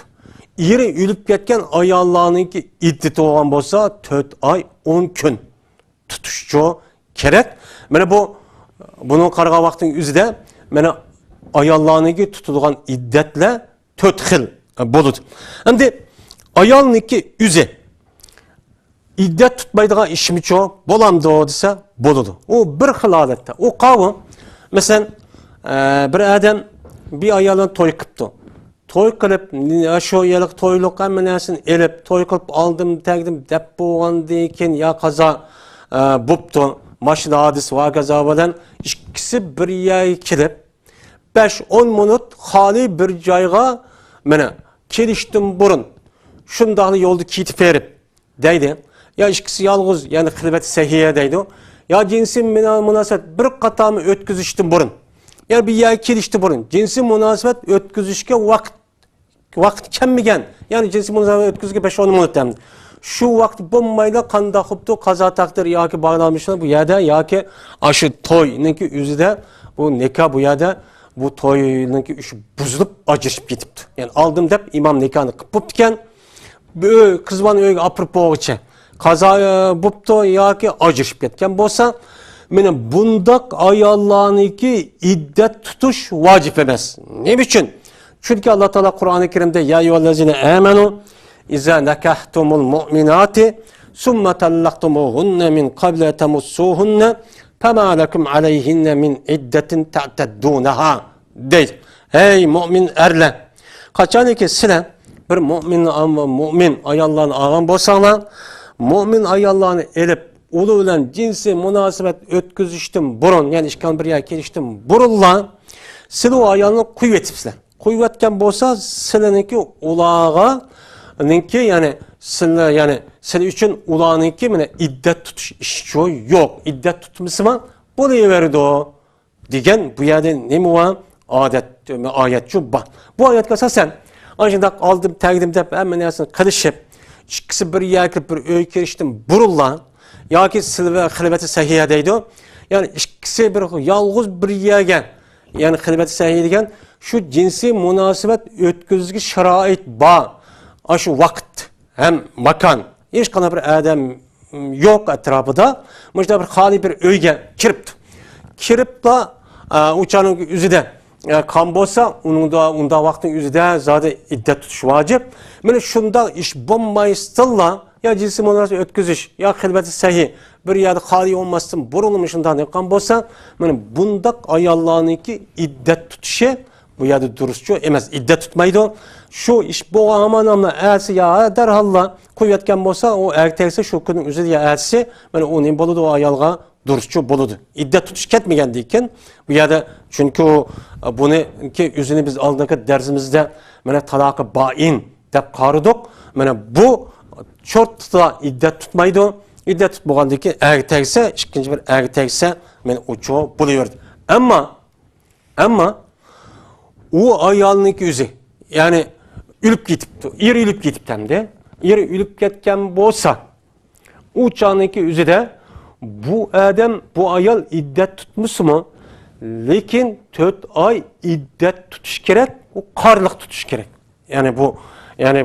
Eri o'lib ketgan ayollarniki iddati bo'lgan bo'lsa 4 oy 10 kun tutishcho kerak. Mana buni qaragan vaqtning o'zida mana ayollarniki tutilgan iddatlar 4 xil bo'ladi. Endi ayolniki o'zi iddat tutmaydigan ishmicho bo'lamdi desa bo'ladi. O bir xil holatda. O qavmi masalan bir odam bir ayolni to'y qilibdi. To'y qilib shu yiliq to'yliq hamma narsani elib to'y qilib oldim, tagdim deb bo'lgandan keyin ya qazo bo'pti. Mashina hodisa va qazo bilan ikkisi bir yerga kelib 5-10 minut xoli bir joyga mana kelishdim burun shundaqli yo'lda ketib berib deydi. Ya ikkisi yolg'iz, ya'ni xilvat sahiya deydi. Ya jinsiy munosabat bir qatorni o'tkazishdim burun. Ya bir yerga kelishdi burun. Jinsiy munosabat o'tkazishga vaqt kelmagan. Ya'ni jinsiy munosabat o'tkazishga 5-10 minut ham. Shu vaqt bo'lmaydi, qanday qilibdi qazo taqdir yoki bog'lanishlar bu yerda yoki shu to'yniki o'zida bu nikah bu yerda bu to'yninki ishi buzilib ajrashib ketibdi. Ya'ni oldim deb imom nikahni qilib bo'ptikan, qizban uyga olib borg'icha qazo bo'pti yoki ajrashib ketgan bo'lsa, mana bundaq ayollarniki iddat tutish vojib emas. Nima uchun? Chunki Alloh taolo Qur'oni Karimda ya ayyuhallazina amanu iza nakahtumul mu'minati summa talaqtumuhunna min qabli tamassuhunna fama lakum alayhinna min iddatin ta'taddunaha deydi. Hey mu'min erlar, qachonki sizlar bir mu'min ayollarni olgan bo'lsanglar, mo'min ayollarni elib, ulu bilan jinsiy munosabat o'tkazishdan burun, ya'ni ishkan bir yerga kelishdan burunlar siz o ayolni qo'yib etibsizlar. Qo'yib etgan bo'lsa, sizlarniki ularga ninki ya'ni sizlar ya'ni sizlar uchun ularniki mana iddat tutish ishi yo'q. Iddat tutmasimi bo'laverdi degan bu yerda nima var? Oyat shu bor. Bu oyatga asosan anjindaq oldim, taqdim deb hamma narsani qilishib, ikkisi bir yerga bir uy kirishdan burunlar yoki silva xilvati sahiha deydi. Ya'ni ikkisi bir yolg'iz bir yerga, ya'ni xilvati sahiha degan shu jinsiy munosabat o'tkazishga sharoit bor. Shu vaqt ham makon, hech qanday bir odam yo'q atrofida, mana bir xoli bir uyga kiribdi. Kiribda uçanın yüzüde kan bolsa, unda vaqtın yüzüde zaten iddet tutuş vacip. Mene şunda iş bombayıstırla ya cinsi munosabat ötküzüş ya hilbeti sahih bir yerde hali olmasın burulmuşundan kan bolsa, mene bundak ayallarınki iddet tutuşu bu yerde duruşçu emez, iddet tutmaydı. Şu iş bu aman amla ersi ya derhalla kuvvetken bolsa o ertekse şu günün yüzüde ya ersi mene onun boludu o ayalga duruşçu buludu. İddet tutuş ketmegendiyken bu yerde çünkü bunu ki yüzünü biz aldığındaki dersimizde mene talakı bain dep qarıdık. Mene bu çortda iddet tutmaydı. İddet tutmagandaki ertekse ikinci bir ertekse mene uçu buluyordu. Ama o ayalınki yüzü yani ülüp gitipti. İri ülüp gitipti hem de. İri ülüp ketken bolsa uçağınki yüzü de bu adam, bu ayal iddet tutmuş mu? Lekin 4 ay iddet tutuş gerek, o karlık tutuş gerek. Yani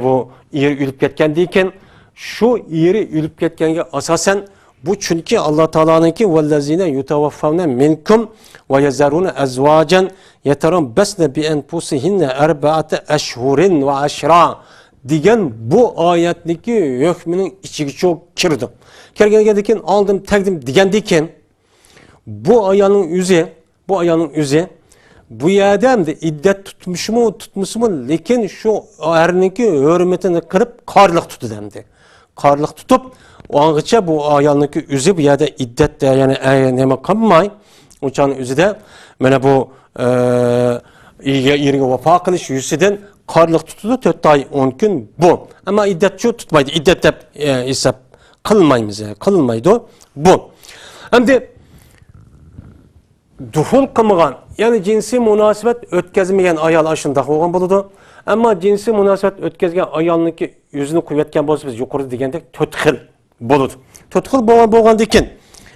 bu iri ülüp ketken deyken, şu iri ülüp ketkenge asasen bu çünkü Allah Teala'nınki vellezine yutavaffavne minkum ve yazarune ezvacen yeterabesne bi enfusihinne erbaate eşhurin ve aşra diyen bu ayetdeki hükmünün içine çok kirdi. Kergen'deki aldım takdim digendeyken bu ayağının yüzü bu yerden de iddet tutmuş mu lekin şu erninki hürmetini kırıp karlık tutu demdi. Karlık tutup o anlıkça bu ayağınınki yüzü bu yerde iddet de yani neme kalmay uçağın yüzü de bana bu yerine vefa kılış yüzüden karlık tutudu 4 ay 10 gün bu. Ama iddet şu tutmaydı. İddet de hesap kılınmaydı bu. Hem de duhul kılmagan yani cinsi münasebet ötkezmeyen ayal aşında olgan buludu. Ama cinsi münasebet ötkezgen ayalınki yüzünü kuvvetken bolsa biz yukarıda degende 4 xil buludu. 4 xil bolgan diken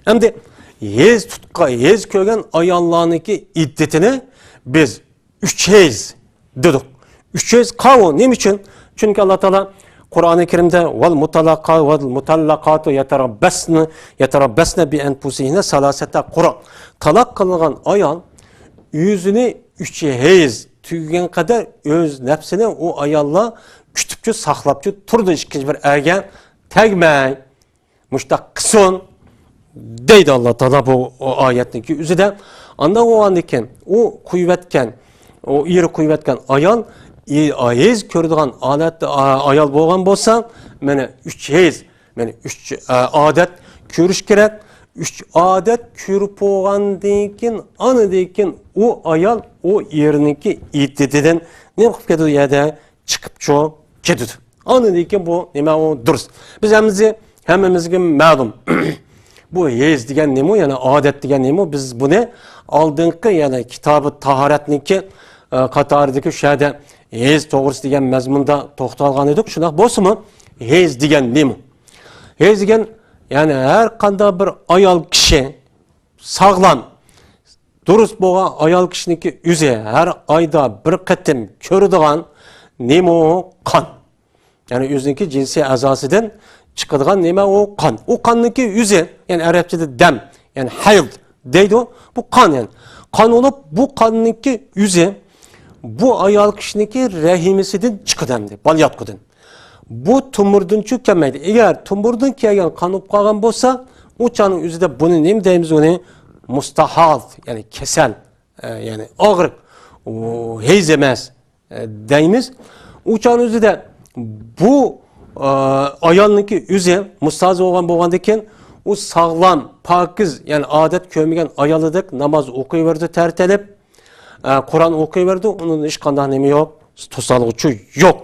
hem de hez kögen ayallarınki iddetini biz 3 hez dedik. 3 hez kavu ne için? Çünkü Allah Teala Kur'an-ı Kerim'de vel mutallaqatu yeterabbesne bi enfusihine salasete Kur'an. Talak kılınan ayal yüzünü 3 hez tüygen kadar öz nefsini o ayalla kütüpçü saklapçı turdu ikinci bir ergen tegmey muştak kıson deydi Allah Teala bu ayetteki yüzüde. Anda o andaki o kuvvetken o iri kuvvetken ayal hez kördiğen alet ayal bolgan bolsa mene 3 hez mene 3 adet körüş gerek 3 adet körüp bolgandan keyin anıdan o ayal o yeriniki iddetinden ne kılıp ketdi yerda chiqib ketdi. Anıdan keyin bu nima o durus. Biz hammamizga ma'lum. Bu hez degan nima yani adet degan nima biz buni oldingi yani kitabı taharatniki Qataridagi şəhərdə hez to'g'risi degan mazmunda to'xtalgan edik. Shunaq bo'lsa-mu, hez degan nima? Hez degan yani har qanday bir ayol kishi sog'lom, durust bo'lgan ayol kishiniki yuzi har oyda bir qatim ko'radigan nima qon. Yani o'ziniki jinsiy a'zosidan chiqadigan nima o qon. O qonniki yuzi, yani arabchada dam, yani hayld deydi. Bu qon yani. Qon olup bu qonniki yuzi bu ayol kishiniki rahimisidan chiqadi, balyotqidan. Bu tumurdan cho'kmaydi. Agar tumurdan kelgan qon olib qolgan bo'lsa, o'chaning o'zida buni nima deymiz uni? Mustahal, yani kasal, yani og'riq, hez emas deymiz. O'chaning o'zida bu ayolniki o'zi mustazi bo'lgan ekan, u sog'lom, pokiz, ya'ni odat ko'rmagan ayolidek namoz o'qiyverdi tartilib, Qur'on o'qiyverdi, uning hech qanday nima yo'q, to'salg'uchi yo'q.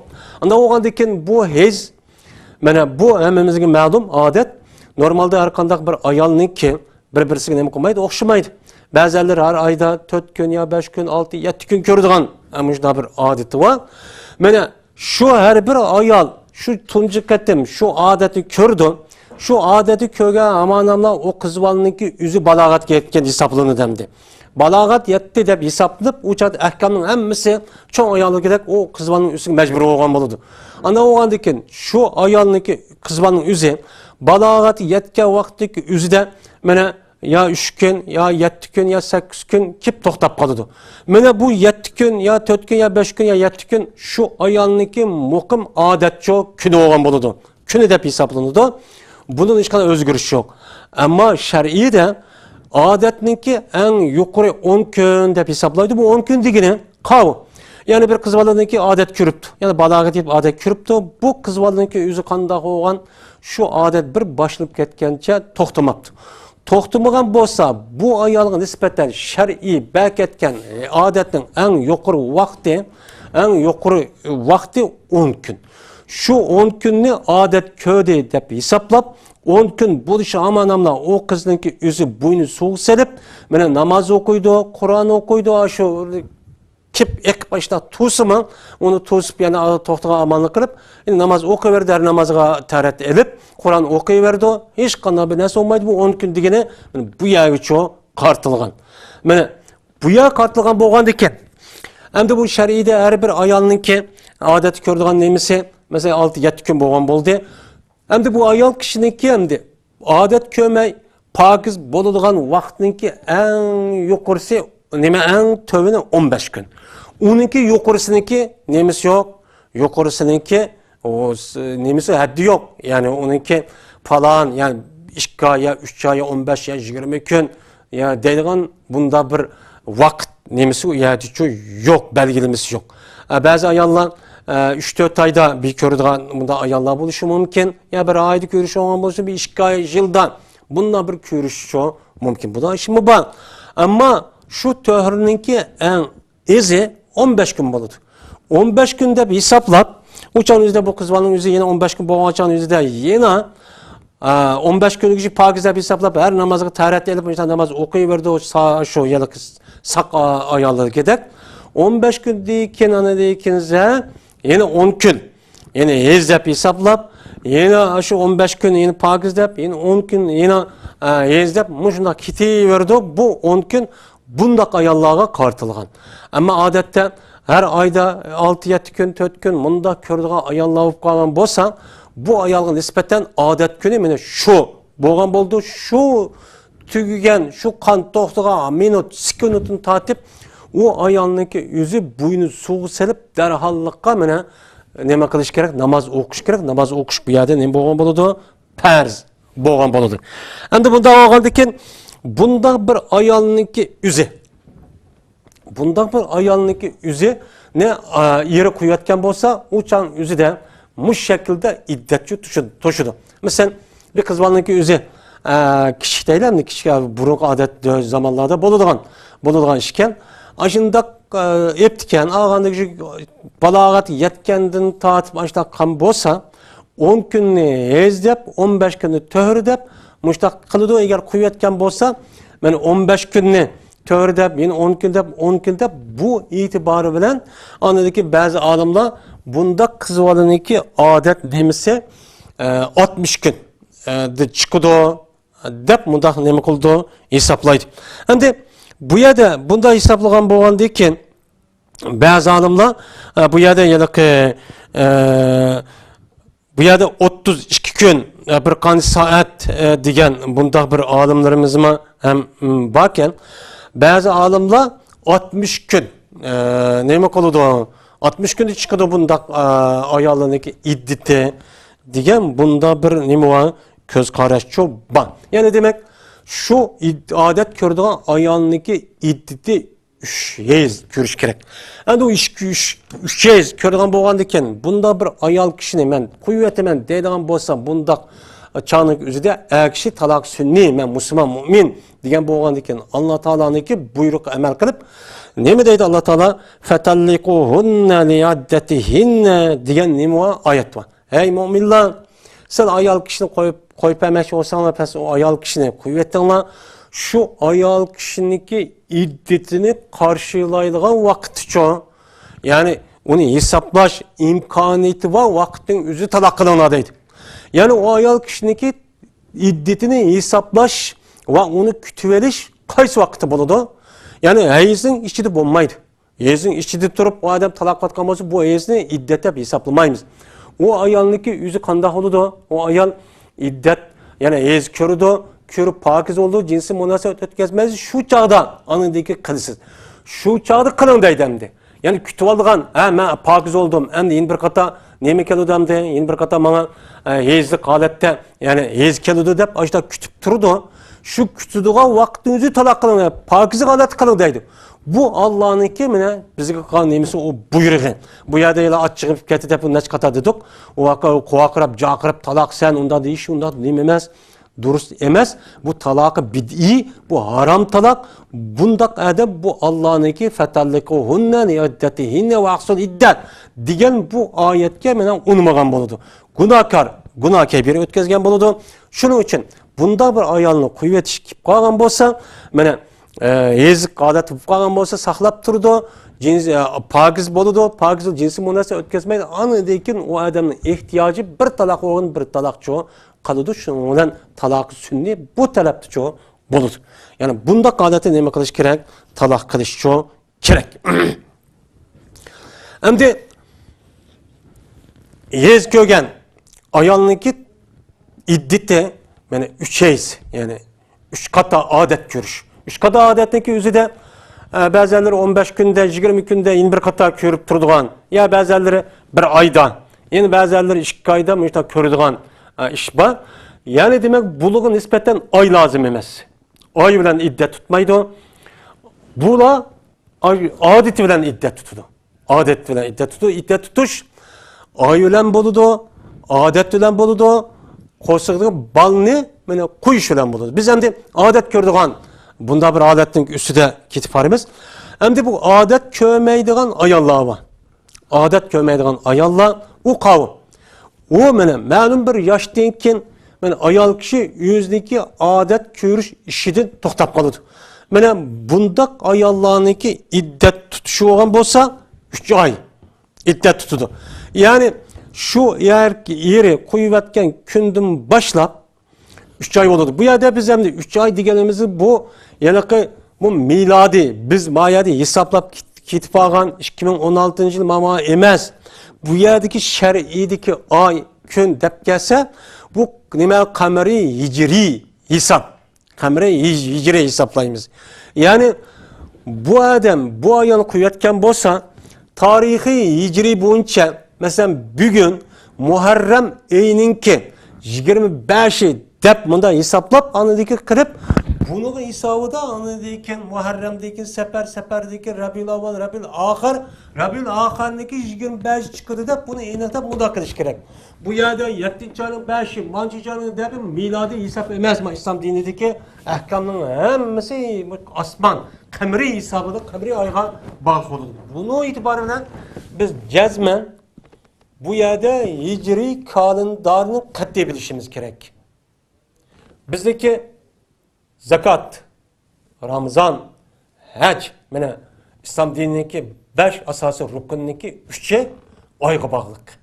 Unda bo'lgan ekan bu hech mana bu hammamizga ma'lum odat. Normalda har qanday bir ayolniki bir-birisiga nima qilmaydi, o'xshamaydi. Ba'zilar har oyda 4 kun yo 5 kun, 6, 7 kun ko'radigan shunday bir odati bor. Mana shu har bir ayol shu tunji qatim shu odatni ko'rdi. Shu odatni ko'rgan amanamlar o qiz bolaniki o'zi balog'atga yetgan hisoblanadi. Balog'at yetdi deb hisoblab, u chat ahkamning hammasi cho'ng ayolligidek o qiz bolaning ustiga majbur bo'lgan bo'ladi. Ana o'g'andan keyin shu ayolniki qiz bolaning o'zi balog'at yetgan vaqtdagi o'zida mana ya 3 kun, ya 7 kun, ya 8 kun kip to'xtab qoladi. Mana bu 7 kun, ya 4 kun, ya 5 kun, ya 7 kun shu ayolniki muqim odatcho kuni bo'lgan bo'ladi. Kuni deb hisoblanadi. Bunun hech qanday o'zgarish yo'q. Ammo shar'iyda odatniki eng yuqori 10 kun deb hisoblaydi. Bu 10 kun degani qav. Ya'ni bir qiz bolaniki odat ko'ribdi. Ya'ni balog'at deb odat ko'ribdi. Bu qiz bolaniki o'zi qanday bo'lgan shu odat bir boshlanib ketgancha to'xtamabdi. To'xtamagan bo'lsa, bu ayolga nisbatan shar'iy beketgan odatning eng yuqori vaqti 10 kun. Şu 10 kunni odat ko'rdi deb hisoblab, 10 kun bo'lishi amanamla o qizningki o'zi bo'yni suv selib, mana namoz o'qiydi, Qur'on o'qiydi, shu kip eqib başta to'simi, uni to'sib yana to'xtagan amalni qilib, namoz o'qiyverdi, namozga tarat elib, Qur'on o'qiyverdi, hech qanday bir narsa olmaydi. Bu 10 kun degani bu yerga qartilgan. Mana bu yer qartilgan bo'lgan ekan. Endi bu shar'iyda har bir ayolningki odat ko'rdigan nemisi mesela 6-7 kun bo'lgan bo'ldi. Endi bu ayol kishiniki endi odat ko'rmay pokiz bo'ladigan vaqtniki eng yuqorisi nima eng tövini 15 kun. Uniki yuqorisiniki nemisi yo'q. Yuqorisiniki o nemisi haddi yo'q. Yani uniki falan yani 2 ay, 3 ay, 15 ya 20 kun ya deydigan bunda bir vaqt nemisi yo'q, belgilemesi yo'q. Bazı ayollar 3-4 ayda bir ko'radigan bunda ayollar bo'lishi mumkin. Ya bir oyda ko'rish olgan bo'lsa, bir 2 ay yilda bundan bir ko'rishi mumkin. Bu da işimi bor. Ammo shu to'hrininki eng ezi 15 kun bo'ladi. 15 kun deb hisoblab, o'shan o'zida bu qiz bolaning o'zi yana 15 kun bo'lgan o'zida yana 15 kunlik pokiz deb hisoblab, har namozga tarat elib, namoz o'qiyverdi, shu yana saq ayollarga 15 kun deyin ana deyinza yine 10 gün, yine hezdep hesaplap, yine şu 15 gün yine pokiz dep, yine 10 gün yine hezdep, muşunda kiti verdi. Bu 10 gün bundak ayollarga qartilgan. Ama adette her ayda 6-7 gün, 4 gün bunda ko'rdigan ayollar bo'lib qolgan bo'lsa, bu ayolga nisbatan odat kuni mana shu bo'lgan bo'ldi. Shu tugigan, shu qon to'xtagan minut, sekundni tatib o ayolniki o'zi bo'yni suv selib darhollikqa mana nima qilish kerak? Namoz o'qish kerak. Namoz o'qish bu yerda nima bo'lgan bo'ladi? Farz bo'lgan bo'ladi. Endi bunda olgandan keyin bunda bir ayolniki o'zi. Bunda bir ayolniki o'zi ne yeri qo'yayotgan bo'lsa, o'chan o'zida mush shaklda iddatchi to'shidi. Masalan, bir qiz bolaniki o'zi kichik deyiladi, kichik burungi odat zamonlarda bo'ladigan ishkan. Aşında eptiken, ağandaki balağat yetkendin tatip açta kan bolsa, 10 günni ezdep, 15 günni töhürdep, muştak kılıdı eğer kuvvetken bolsa, ben 15 günni töhürdep, yine 10 gündep, bu itibarı bilen, anladaki bazı adamlar, bunda kızvalaniki adet demisi 60 gün çıkıdı, dep mundak nemi kıldı, hesaplaydı. Şimdi, bu yerda bunda hisoblagan bo'lgandan keyin ba'zi olimlar bu yerda yana bu yerda 32 kun bir qancha soat degan bunda bir olimlarimiz ham bor ekan. Ba'zi olimlar 60 kun nima qiladi? 60 kunda chiqadi bunda ayollarniki iddati degan bunda bir nima bor? Ko'z qarash bor. Ya'ni demak şu adet ko'rdigan ayolniki iddati 3 yez ko'rish kerak. Endi u 3 yez ko'rgan bo'lgandan keyin bunda bir ayol kishini men qo'yib aytaman deydigan bo'lsam, bundaq chaqning o'zida kishi taloq sunniy, men musulmon mu'min degan bo'lgandan keyin Alloh taoloniki buyruq amal qilib nima deydi Alloh taolo? Fatalliquhunna li'iddatihinna degan nima oyat bor. Ey mu'minlar, siz ayol kishini qo'yib bermoqchi bo'lsanglar, pes o ayol kishini qo'yib aytinglar. Şu ayol kishiniki iddatini qarshilaydigan vaqtcha, ya'ni uni hisoblash imkoniyati va vaqtning o'zi taloq qilinadi deydi. Ya'ni o ayol kishiniki iddatini hisoblash va uni kutib olish qaysi vaqtda bo'ladi? Ya'ni hayzning ichida bo'lmaydi. Hayzning ichida turib o odam taloq qilgan bo'lsa, bu hayzni iddat deb hisoblamaymiz. O ayolniki o'zi qanday bo'ladi? O ayol iddat, ya'ni hayz ko'rdi, ko'rib pokiz oldu, jinsi munosabat o'tkazmaysiz, shu chaqda anındaki qilsiz. Shu chaqda qiling deydimdi. Ya'ni kutib olgan, men pokiz oldum, endi endi bir qata nima keludimdi, endi bir qata menga hezlik holatda, ya'ni hez keludi deb ashta kutib turdi. Shu kutadigan vaqtingizni taloq qiling, pokiz holatda qiling deydi. Bu Allah'nınki mine bizga qilgan nemisi o buyrug'i. Bu yerda ela achchig'ib ketdi deb undan qata dedik. O qo'aqirab, jaqirib taloq sen unda deyish, unda nima emas. Durust emas, bu talaqı bid'i, bu haram talaq. Bundaq adab bu Allah'nınki fatallikuhunna li'iddatihinna ve ahsul iddat degan bu oyatga mena unmagan bo'ladi. Gunoh kabira o'tkazgan bo'ladi. Shuning uchun bunda bir ayolni qo'yib etish kelib qolgan bo'lsa, mana yezik odat bo'lib qolgan bo'lsa, saqlab turdi, cins pokiz bo'ladi, pokiz jinsi munosabat o'tkazmaydi. Anidan o odamning ehtiyoji bir taloq o'g'in, bir taloqchi qiladi. Shuning bilan taloq sunni bu talabda cho bo'ladi. Ya'ni bunda qodatni nima qilish kerak? Taloq qilish cho kerak. Endi yez ko'rgan ayolniki iddati mana 3 yez, ya'ni 3 qata odat ko'rish. 3 qata odatniki o'zida ba'zilari 15 kunda, 20 kunda yana bir qata ko'rib turadigan, ya ba'zilari bir oyda, endi ba'zilari 2 oyda mushta ko'radigan ish bor. Ya'ni demak, buluğun nisbeten oy lazım emas. Oy bilan iddat tutmaydi. Bular odat bilan iddat tutadi. Odat bilan iddat tutadi. Iddat tutish oy bilan bo'ladi, odat bilan bo'ladi. Qo'shig'idagi balni mana qo'yish bilan bo'ladi. Biz endi odat ko'rdigan bunda bir odatning ustida ketib boramiz. Endi bu odat ko'rmaydigan ayollar bor. Odat ko'rmaydigan ayollar u qavm. O mana ma'lum bir yoshdan keyin mana ayol kishi o'ziniki odat ko'rish ishidan to'xtab qoladi. Mana bundaq ayollarniki iddat tutishi bo'lgan bo'lsa 3 oy iddat tutadi. Ya'ni shu yeri qo'yayotgan kundan boshlab 3 oy bo'ladi. Bu yerda biz ham 3 oy deganimiz bu ya'ni bu milodiy biz mayada hisoblab ketib qolgan 2016 yil mama emas. Bu yerdeki şer'ideki ay, gün dep gelse bu nima kameri hicri hesap. Kameri hicri hesaplayımız. Yani bu adam bu ayını koyatken bolsa tarihi hicri boyunca mesela bugün Muharrem ayninki 25'i dep bunda hesaplap anıdaki kırıp bunun hesabı da anıdaki Muharrem'deki seferdeki Rabiul Avval, Rabiul Ahir'deki 25 çıkıdı da bunu enekte muda kılış gerek. Bu yerde 7. ayın 5'i, mançı ayın dedim miladi hesap emez mi? İslam dinindeki ahkamının hemmesi asman, kameri hesabı da kameri ayga bağlı olur. Bunu itibariyle biz cezmen bu yerde hicri kalendarını katleyebilişimiz gerek. Bizdeki zakat, Ramazan, hac, mana İslam dinindeki 5 asası rukunundaki 3'e oyga bağlılık.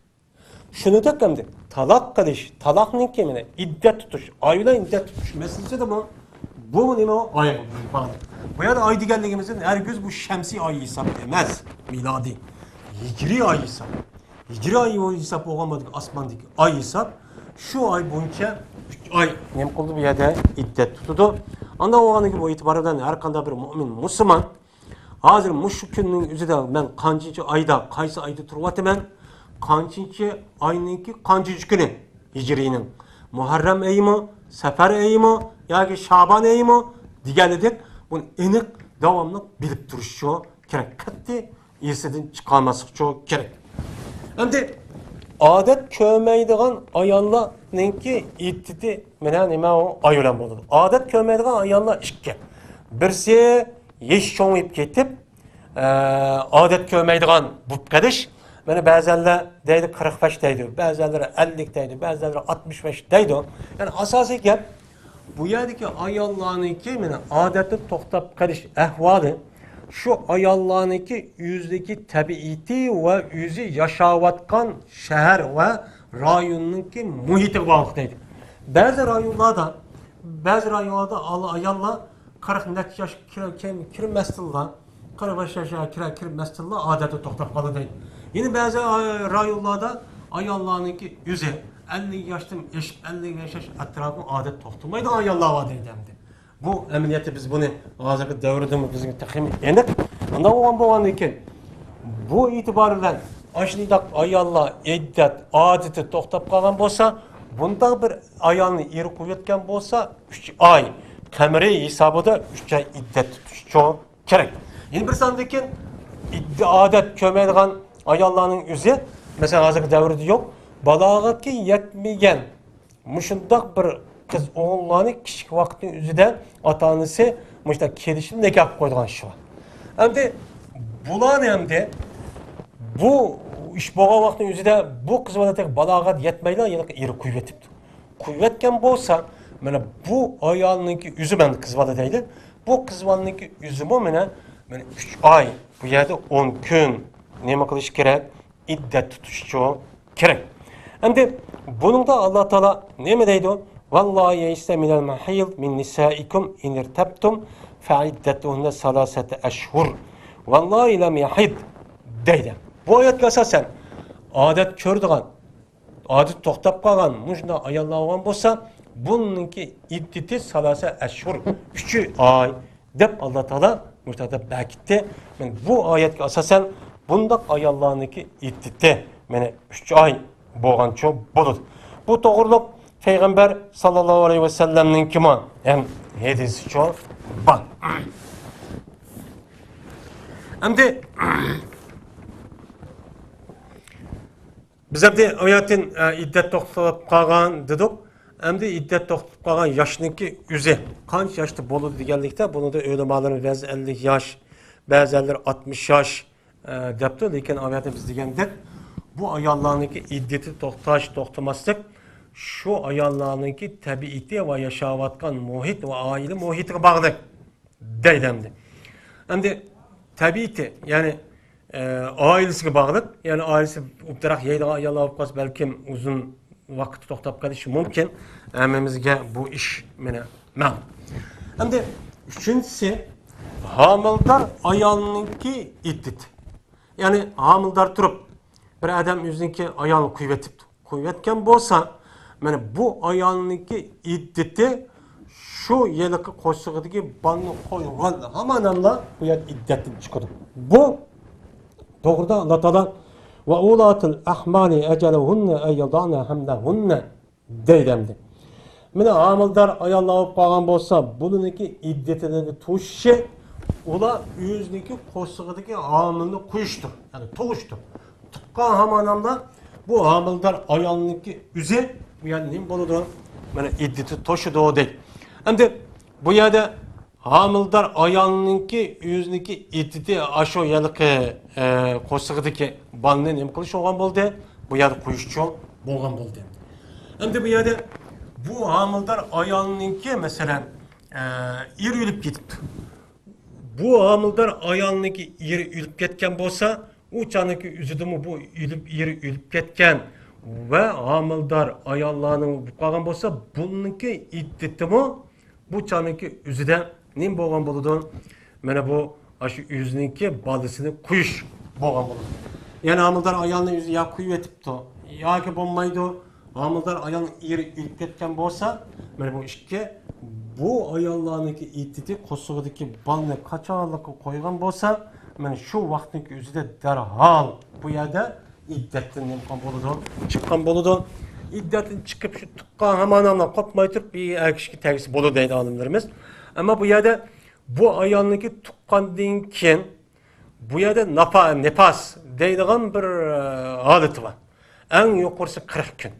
Şunu da kimdi? Talak qilish, talaqning kimine iddat tutuş, ayla iddat tutuş meselesi de bu nima oyga bağlı. Bu yerda ay deganligimizin hergiz bu şemsi ay hesap emas, miladi. Hicri ay hesap. Hicri ay hesap olmadık asmandaki ay hesap. Şu ay boyunca 3 ay nem qildi bu yerda iddat tutadi. Anda oğanıki bu itibarından her kanda bir mümin, Müslüman hazır muşu günün üzerinde ben kancıncı ayda, kaysı ayda turvatımen kancıncı ayınınki kancıncı günü Hicri'nin Muharrem ayı mı, Sefer ayı mı, ya ki Şaban ayı mı diğerledik. Bunu enik davomli bilib turishi kerak. Katta esidan chiqarmaslik kerak. Endi odat ko'rmaydigan ayollarninki iddati mana nima ayolan bo'ladi. Odat ko'rmaydigan ayollar ikki. Birsi yesh cho'ngib ketib, odat ko'rmaydigan bo'lib qolish. Mana ba'zanlar deydi 45 deydi, ba'zanlar 50 deydi, ba'zanlar 65 deydi. Yani asosiy gap bu yerdagi ayollarniki mana odatni to'xtab qolish ahvoli şu ayollarniki yüzdeki tabiiti ve yüzü yaşayotgan şehir ve rayonunki muhiti bağlıqdaydı. Bazı rayonlarda ayollar 40 neç yaş kirmesdiler, 45 yaşa kirmesdiler, adeti to'xtab qoldi deydi. Yine bazı rayonlarda ayollarniki yüzü 50 yaştan 50 yaş etrafı adet to'xtamaydi ayollar var deydi. Bu əməliyyatı biz bunu hazırki dövrdə bizim təxmin edirik. Ondan olan ekan bu itibarən aşındaq ayollar iddat adəti to'xtab qolgan bo'lsa, bunda bir ayolni eri qo'yayotgan bo'lsa 3 oy qamari hisobida 3 oy iddat tutishi kerak. Yana bir sondakin odat ko'maydigan ayollarning o'zi, masalan hozirgi davrda yo'q, balog'atga yetmagan mushundaq bir kız oğullarını kichik vaqtning o'zida ota-onasi mushta kelishib nikoh qo'ygan shu. Endi bular hamda bu ish bo'lgan vaqtning o'zida bu qiz bola balog'at yetmaylar, yana eri qo'yib yetibdi. Qo'yib yetgan bo'lsa, mana bu ayolninki o'zi men qiz bola deydi. Bu qiz bolaninki o'zi mana 3 oy, bu yerda 10 kun nima qilish kerak? Iddat tutish kerak. Endi buningda Alloh taolo nima deydi? Vallahi yeyse minel mahil min nisaikum in irtabtum fa'iddatuhunna salasete eşhur. Vallahi lem yahid deydi. Bu ayetga asosan odat ko'rdigan, odat to'xtab qolgan, mujna ayollar bo'lsa, buningki iddati salasa eşhur, 3 oy deb Alloh taolo muhtada bekitdi. Bu oyatga asosan bundaq ayollarniki iddati mana 3 oy bo'lgancha bo'ladi. Bu to'g'riliq Peygamber sallallahu aleyhi ve sellem'nin kima hem hedisi çok bak. Hem de biz de hayatın iddet to'xtab qolgan dedik. Hem de iddet to'xtab qolgan yaşniki yüzü. Kaç yaşta bolu deganlikda bunu da ölamalarımız bazı 50 yaş, bazıları 60 yaş depti. Lekin hayatı biz degandik bu ayollarniki iddeti to'xtamaslik şu ayollarniki tabiiti ve yaşayotgan muhit ve aile muhitiga bağlı deydimdi. Endi tabiiti yani ailesiga bağlı, yani ailesi uptaraq yeydigan ayollar bo'lib qolsa balkim uzun vaqt to'xtab qolishi mumkin. Hammamizga bu ish mana ma'lum. Endi uchinchisi homildor ayolninki iddati. Yani homildor turib bir odam o'ziniki ayolni qo'yib bo'lsa, mana bu ayolninki iddati şu yilqi qo'shig'idagi balni qo'ygan hamanamla bu yer iddatdan chiqadi. Bu to'g'rida Alloh taolo va ulatul ahmali ajaluhunna ayyadana hamlahunna deydimdi. Mana homildor ayollar bo'lib qolgan bo'lsa, buningki iddatini tuşshi ular o'ziniki qo'shig'idagi homilni qo'yishdi, ya'ni tug'ishdi. Tuqqan hamanamda bu homildor ayolninki o'zi bu yerda nima bo'ladi? Mana iddati to'shidi deydi. Endi bu yerda homildor ayolninki o'ziniki iddati asho yilqi qo'shig'idagi balni nima qilish olgan bo'ldi? Bu yerda qo'yish uchun bo'lgan bo'ldi. Endi bu yerda bu homildor ayolninki masalan er o'lib ketibdi. Bu homildor ayolninki eri o'lib ketgan bo'lsa, u chaniki o'zidimi bu eri o'lib ketgan ve homildor ayollarning qolgan bo'lsa, buningki iddatimi bu chaniki o'zida nima bo'lgan bo'ladi? Mana bu shu o'ziniki bolasini qo'yish bo'lgan bo'ladi. Ya'ni homildor ayolning o'zi ya qo'yib etibdi, yoki bo'lmaydi. Homildor ayolning eri o'lib ketgan bo'lsa, mana bu ishga bu ayollarniki iddati qo'shig'idagi balni qachonlik qo'ygan bo'lsa, mana shu vaqtning o'zida darhol bu yerda iddatdan nima bo'ladi? Chiqqan bo'ladi. İddatdan chiqib shu tuqqan hamanamdan qopmay turib bir akishga tagisi bo'ladi deydi olimlarimiz. Ammo bu yerda bu ayolniki tuqqandan keyin bu yerda nepas deydigan bir holati var. En yuqorisi 40 kun.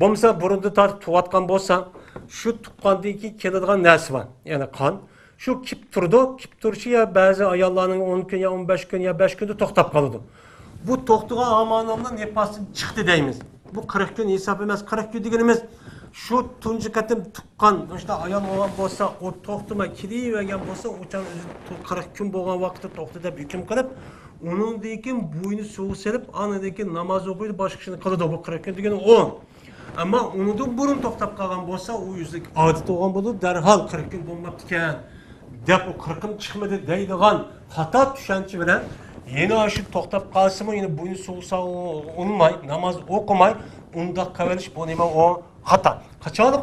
Bo'lmasa burunda tortib tug'atgan bo'lsa, shu tuqqandan keyin keladigan narsa var. Ya'ni qon. Shu kip turdi, kip turishi ya ba'zi ayollarning 10 kun ya 15 kun ya 5 kunda to'xtab qoladi. Bu to'xtagan amanamdan nepasdan chiqdi deymiz. Bu 40 kun hesap emas, 40 kun deganimiz şu tuncu qatim tuqqan, işte ayol olgan bo'lsa, o to'xtamay kelavergan bo'lsa, o'shan 40 kun bo'lgan vaqtda to'xta deb hukm qilib, uningdan keyin bo'yni suv selib, anadan keyin namoz o'qiydi, boshqa ishni qiladi. Bu 40 kun degani o. Ammo uningdan burun to'xtab qolgan bo'lsa, u yuzlik odat bo'lgan bo'ladi, darhol 40 kun bo'lmabdi ekan deb o 40 kun chiqmadi deydigan xato tushuncha bilan yeni shu to'xtab qolsa-mu, yine bo'yni suvsa unmay, namoz o'qimay, unda qavalish bu nima o hata. Kaçanlık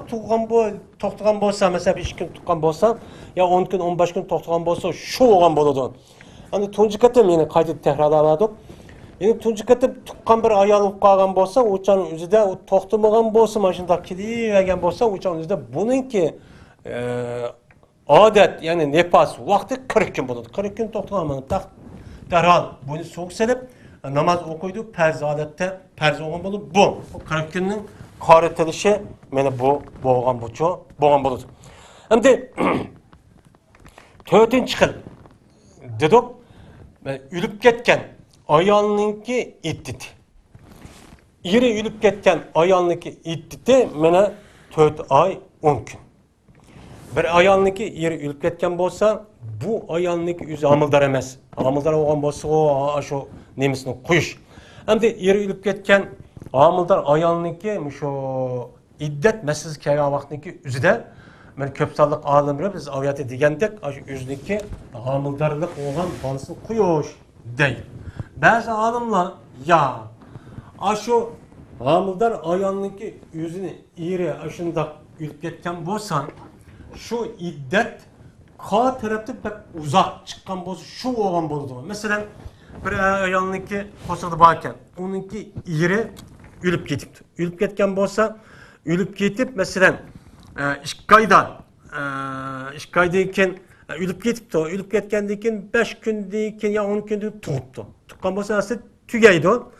to'xtagan bo'lsa, mesela 2 kun tuqqan bo'lsa, ya 10 kun, 15 kun to'xtagan bo'lsa, shu bo'lgan bo'ladi. Hani tunji qatim yine qayta takrorladik. Yine tunji qatim tuqqan bir ayol bo'lib qolgan bo'lsa, o'chaning o'zida u to'xtamagan bo'lsa, mana shunda kelavergan bo'lsa, o'chaning o'zida buningki odat, ya'ni nefas vaqti 40 kun bo'ladi. 40 kun to'xtamagan darhol buni so'q selib namoz o'qiydi, farz holatda farz o'qigan bo'lib, bu 40 kunning qaratilishi mana bu bo'lgan bo'ladi. Endi 4-chi xil dedik, o'lib ketgan ayolninki iddati. Eri o'lib ketgan ayolninki iddati mana 4 oy 10 kun. Bir ayolniki eri o'lib ketgan bo'lsa, bu ayolniki o'zi amildor emas. Amildor bo'lgan bo'lsa, o shu nemisini qo'yish. Endi eri o'lib ketgan amildor ayolniki shu iddat masalasi kelgan vaqtniki o'zida men ko'p sonliq olimlar biz oyati degandek, shu o'zniki amildorlik bo'lgan bolasini qo'yish deydi. Ba'zi olimlar ya shu amildor ayolniki o'zini eri shundoq o'lib ketgan bo'lsa, şu iddet qa tarafta pek uzak çıkan bozu şu olan buldu. Mesela bir ayolniki posada varken onunki iri ölüp ketipti. Ölüp ketken bolsa ölüp ketip mesela işkaydan ölüp ketipti. Ölüp ketkendeyken 5 gündeyken ya 10 günde tuğuptu. Tuğkan bolsa aslında tügeydi o.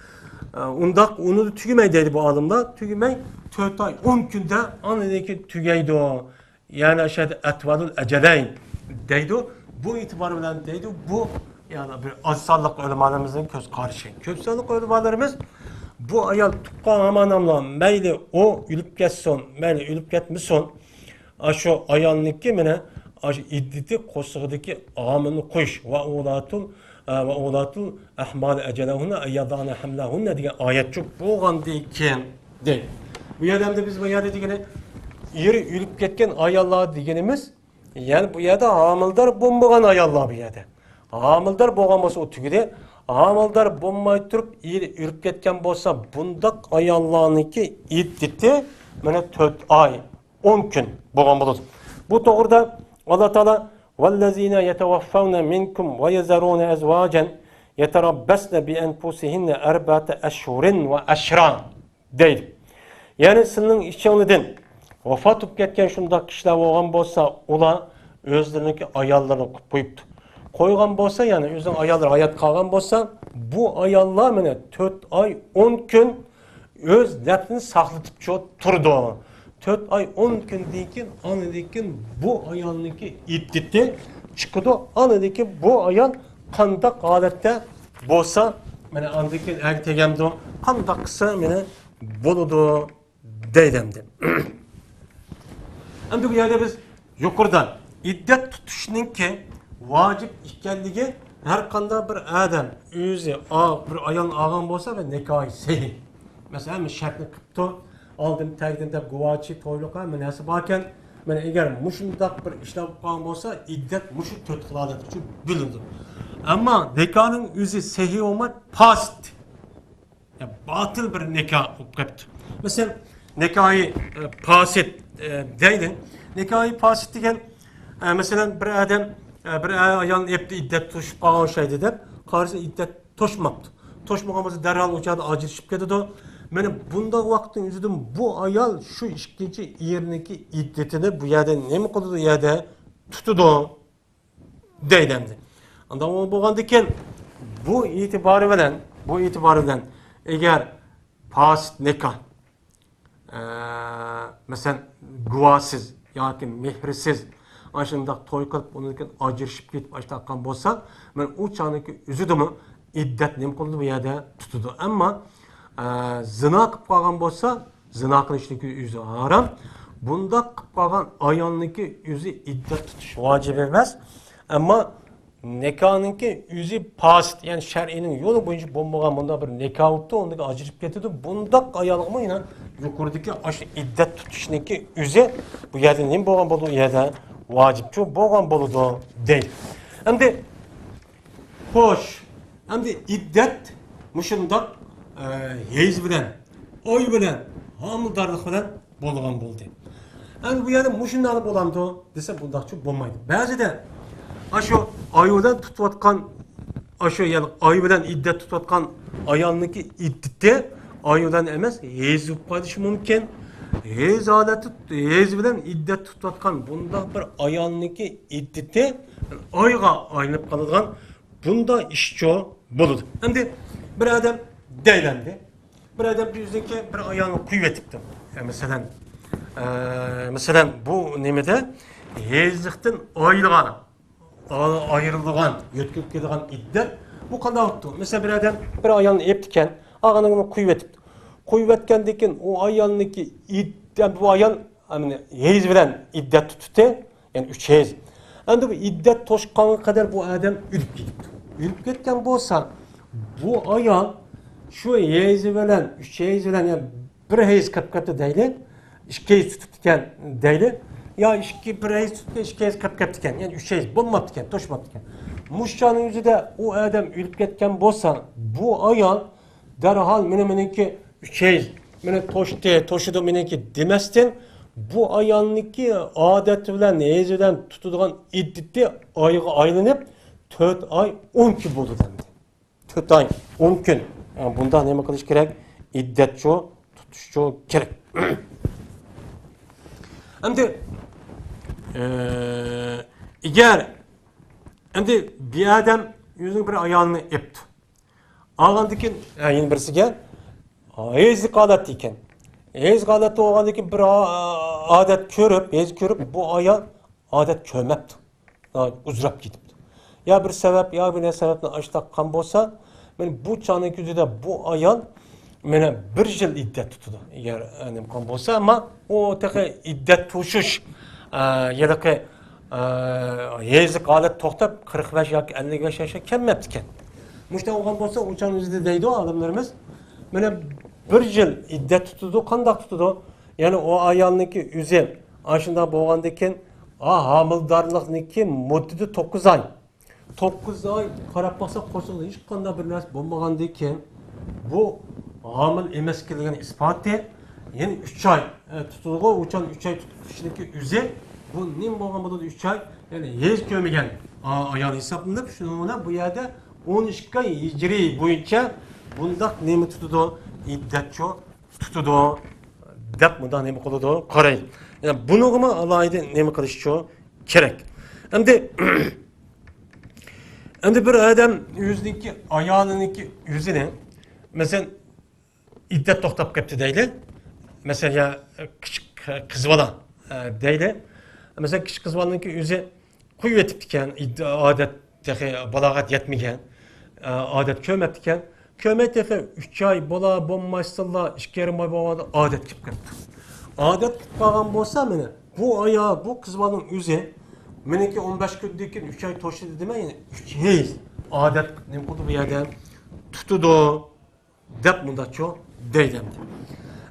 Onu da tügümeydeydi bu adımda. Tügümey 4 ay 10 günde anadaki tügeydi o. Yani aşağıda etvalul eceleyn deydi. Bu itibar bilen deydi. Bu yani bir azsallık ölümalarımızın köz karşı. Köpsallık ölümalarımız bu ayal tuqqan amanamla meyli o ölüp ketsin, meyli ölüp ketmişsin. Aşu ayalniki mene aşu iddeti kosug'daki amını koyuş. Ve oğlatul ahmal ecelehunne eyyadane hamlehunne diye ayet çok boğan deyken değil. Bu yerden biz bu yerde diyene eri ölüp ketken ayollar deganimiz, yani bu yerda amildor bo'lmagan ayollar bu yerda. Amildor bo'lgan bo'lsa o tugida, amildor bo'lmay turib eri ölüp ketgan bo'lsa, bundaq ayollarniki iddati mana 4 oy 10 kun bo'lgan bo'ladi. Bu to'g'rida Alloh taolo vallazina yatawaffawna minkum va yazaruna azwajan yatarabbasna bi anfusihinna arba'ata ashhurin va ashran deydi. Yani sizning ishingizdan vafat etib ketgan shunday kishilar bo'lgan bo'lsa, ular o'zlariniki ayollarini qo'yibdi. Qo'ygan bo'lsa, ya'ni o'zining ayollari hayot qolgan bo'lsa, bu ayollar mana 4 oy 10 kun o'z nafsini saqlatib turdi. 4 oy 10 kundan keyin anadan bu ayolniki iddati chiqdi. Anadan bu ayol qanday holatda bo'lsa, mana anadan keyin tegamdi, qanday qilsa mana bo'ladi deydimdi. Endi bu yerda biz yuqoridan iddat tutishninki vacip ekanligi har qanday bir odam o'zi bir ayol olgan bo'lsa va nikohi sahih. Masalan, shartni qilibdi, oldin tagdan deb guvochi to'yliqqa munasib ekan, mana agar mushundaq bir ishlar qilgan bo'lsa, iddat mushu 4 xilolat uchun bo'ladi. Ammo nikohning o'zi sahih olmay, fasid. Batıl bir nikoh bo'lib qolibdi. Masalan, nikohi fasid deydi. Nikohi fasid degan mesela bir adam bir ayol hepti iddat to'shib qolgan şeydi deb, qarshi iddat to'shmabdi. To'shmagan bo'lsa darhol o'chadi, ajrashib ketadi. Mana bunday vaqtning o'zida bu ayol shu ikkinchi erniki iddatini bu yerda nima qiladi, yerda tutudu deydemdi. Ondan bo'lgandikan bu itibari bilan eğer fasit nikah mesela guvasız yoki mehrisiz aşında toy qilib undan ajrashib ketib ashtaqan bo'lsa, men u chaqniki o'zidimi iddat nim qildi bu yerda tutadi. Ammo zina qilib qolgan bo'lsa, zina qilishniki o'zi harom. Bunda qilib qolgan ayolniki o'zi iddat tutish vojib emas. Ammo nikohniki o'zi fasit, ya'ni shar'iyning yo'li bo'yicha bo'lmagan bunda bir nikoh bo'libdi, undan ajrashib ketadi. Bunda ayolga yana yuqoridagi ash iddat tutishniki o'zi bu yerda nim bo'lgan bo'ldi, u yerda vacipçi bo'lgan bo'ladi deydi. Endi xo'sh, endi iddat mushundoq heyz bilan, oy bilan, homildorlik bilan bo'lgan bo'ldi. Endi bu yerda mushundoq bo'lamdi desa bundaqchi bo'lmaydi. Ba'zida ashu oy bilan tutayotgan ashu ya'ni oy bilan iddat tutayotgan ayolniki iddati oy bilan emas, heyz bo'lib qolishi mumkin. Heyz bilan iddat tutayotgan bunda bir ayolniki iddati oyga aylanib qoladigan bunda ishcho bo'ladi. Endi bir odam daylandi. Bir odam bizniki bir ayolni qo'yib etibdi. Masalan bu nimada heyzlikdan oyliga ayrilgan, yo'tkib kelgan iddat bu qanday bo'libdi? Masalan bir odam bir ayolni eptikan, og'anini qo'yib etibdi. Qo'yib etgandan keyin u ayolniki bu ayol heyz bilan iddat tutdi, ya'ni 3 heyz. Endi bu iddat to'shqanga qadar bu odam o'lib ketibdi. O'lib ketgan bo'lsa, bu ayol shu heyz bilan 3 heyz bilan ya'ni bir heyz qilib ketdi deyli, 2 heyz tutgan deyli, yo bir heyz tutdi, 2 heyz qilib ketdi ekan, ya'ni 3 heyz bo'lmabdi ekan, to'shmabdi ekan. Mushchaning o'zida u odam o'lib ketgan bo'lsa, bu ayol darhol meniki 3 heyz meni to'shidi meniki demasdan bu ayolniki odati bilan heyz bilan tutadigan iddati oyga aylanib 4 oy 10 kun bo'ldi dedi. 4 oy 10 kun. Bunda nima qilish kerak? Iddatcho tutishcho kerak. Endi endi bir odam o'zining bir ayolni epdi. Olgandan keyin yana birisiga heyzlik odat ekan. Heyzlik odatda bo'lgandan keyin bir odat ko'rib, bu ayol odat ko'rmabdi. Uzrab ketibdi. Ya bir sabab, ya bir sababni ashtaqqan bo'lsa, men bu chaqning ko'zida bu ayol meni 1 yil iddat tutadi. Agar imkon bo'lsa, ammo u taqa iddat tushish yoki heyzlik odat to'xtab 45 yoki 55 yoshga kelmabdi ekan. Mushta bo'lgan bo'lsa, u chaqning o'zida deydi olimlarimiz, mana 1 yil iddat tutadi, qanday tutadi? Ya'ni o ayolniki o'zi ashunda bo'lgandan keyin homildorlikniki muddati 9 oy. 9 oy qarab baqsa qo'shildi, hech qanday bir narsa bo'lmagandan keyin bu homil emasligini isboti, ya'ni 3 oy tutadi, u 3 oy tutishniki o'zi bu nim bo'lgan bo'ladi 3 oy, ya'ni hech ko'rmagan ayol hisoblanib, shuni bilan bu yerda 12 hijriy bo'yicha bundaq nima tutadi? İddatcho tutadi deb bunda nima qiladi? Qaraydi. Yani bunig'imi alohida nima qilishcho kerak. Endi bir odam o'ziniki ayoliniki o'zini masalan iddat to'xtab ketdi deyli. Masalan kichik qiz bola deyli. Masalan kichik qiz bolaniki o'zi qo'yib etibdi ekan, odat balog'at yetmagan, odat ko'rmabdi ekan. Kömeteki 3 ay bola bombaşsınlar, 2 yarım ay bola adet kip kırptı. Adet kip bağın bolsa mene, bu ayağı, bu kızmanın üzü, meneki 15 gündeki 3 ay toşladı deme yani 3 heyz. Adet ne kudu bir yerden tutudu, dep bunda çok deydemdi.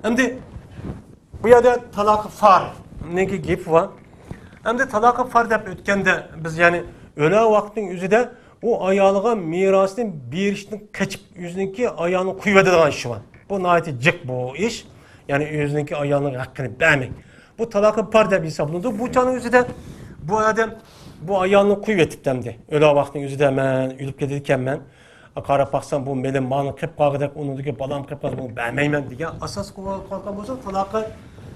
Şimdi bu yerde talakı far, neki gip var. Hem de talakı far dep ötkende biz yani öyle vaktin üzü de o ayağlığa mirasını bir işin kaçıp yüzündeki ayağını kuyvedilen işi var. Bu nahiyeti cık bu iş. Yani yüzündeki ayağının hakkını vermek. Bu talakı par da bir hesaplandı. Bu canın yüzü de bu adam bu ayağını kuyvetip demdi. Öyle vaktin yüzü de hemen ülüp gelirken ben qarab baxsam bu benim mani qilib qolgidek, unidagi balam qilib qoldi, bunu bermayman degan asos qo'ygan bo'lsa, talaqa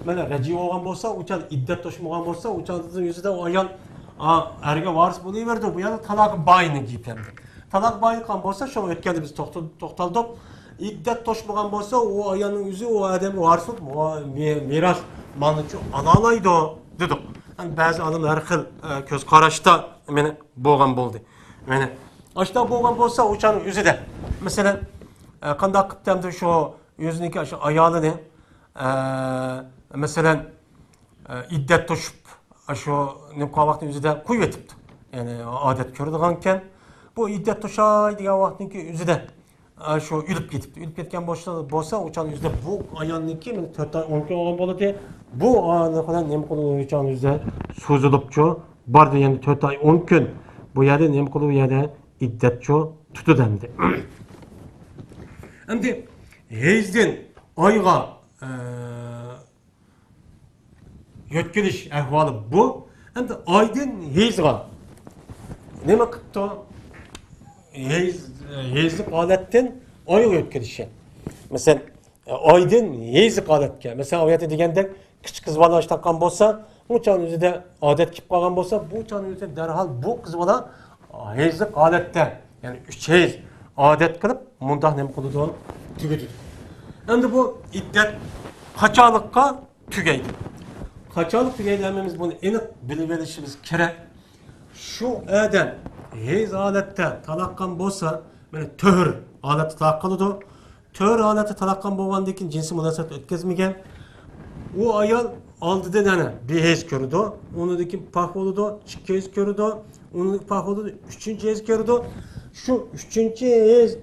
mana raji bo'lgan bo'lsa, o'chal iddat to'shmagan bo'lsa, o'chalning yuzida ayol erge varis buluverdi. Bu yana talak bayını giyip hem de. Talak bayını kan bolsa şu ötkende biz toxtaldık. İddet toşmagan bolsa o ayanın yüzü o adam varis o miras malını alalaydı o dedik. Yani bazı adam her xil göz qaraşda meni boğan boldu. Meni aşta boğan bolsa uçanın yüzü de. Mesela qandaq qıptamdı şu yüzüneki aşı ayalını mesela iddet toşup şu nimqa vaqtın yüzüde kuyvetipti. Yani adet körüdüganken bu iddet toşay degan vaqtınki yüzüde şu ülüp ketipti. Ülüp ketken bolsa uçan yüzde bu ayanniki men 4 ay 10 kun olgan boladi. Bu ana kadar nem qılıp uçan yüzde sozulupçu bardı yani 4 ay 10 kun. Bu yerde nem qılıp yerde iddetçu tutu dendi. Endi hezden ayga yetkiliş ahvalı bu. Endi aydın hezga nima qıptı? Hezlik adetten ayga yetkilişi. Mesela aydın hezlik adetke. Mesela ayette degende küçük kız bala iştaqqan bolsa, uçan yüzüde adet kip qalgan bolsa, bu uçan yüzüde derhal bu kız bala hezlik adette. Yani 3 hez adet kılıp mundaq nima qılıdı? Tügedi. Endi bu iddet qaçalıqqa tügeydi. Qaçalık tügeylememiz bunu aniq bilib olishimiz kerak. Şu adam hez aletde talaqqan bolsa, mana tör aletde talaq qılıdı. Tör aletde talaqqan bolgandan keyin jinsiy munosabat o'tkazmagan. O ayol oldidan ana bir hez ko'rdi. Undan keyin paq bo'ldi, ikki hez ko'rdi. Undan paq bo'ldi, uchinchi hez ko'rdi. Şu üçüncü hez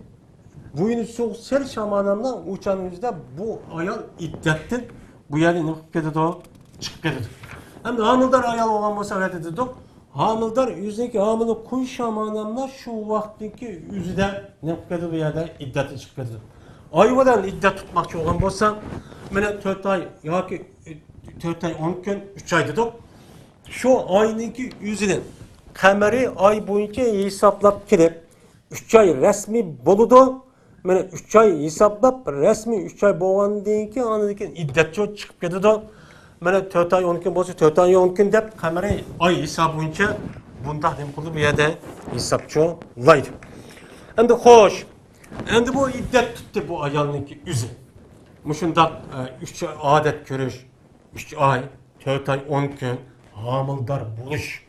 buyunu soğuk sel şamanamla uçanımızda bu ayol iddettir. Bu yeri ne ketdi o? Çıkıp ketdi. Hem de hamildar ayol olan bolsa öyle dedik. Hamildar yüzdeki hamile kuy şamanamla şu vaktiki yüzde ne ketdi bu yerde iddeti çıkıp ketdi. Ayvadan iddet tutmakçı olan bolsa mene 4 ay yoki 4 ay 10 gün 3 ay dedik. Şu ayniki yüzünün kameri ay boyunca hesaplap kirip 3 ay resmi boludu. Mene 3 ay hesaplap resmi 3 ay bolgandan keyin andan iddetçi chiqib ketadi. Mene 4 ay 10 kun bolsa 4 ay 10 kun deb kamera ay hisob bo'yicha bunda nima qildi bu yerda hisobchi laydi. Endi xo'sh. Endi bu iddet tuttu bu ayolniki yüzü. Mushundaq 3 odat ko'rish 3 ay 4 ay 10 kun homildor bo'lish.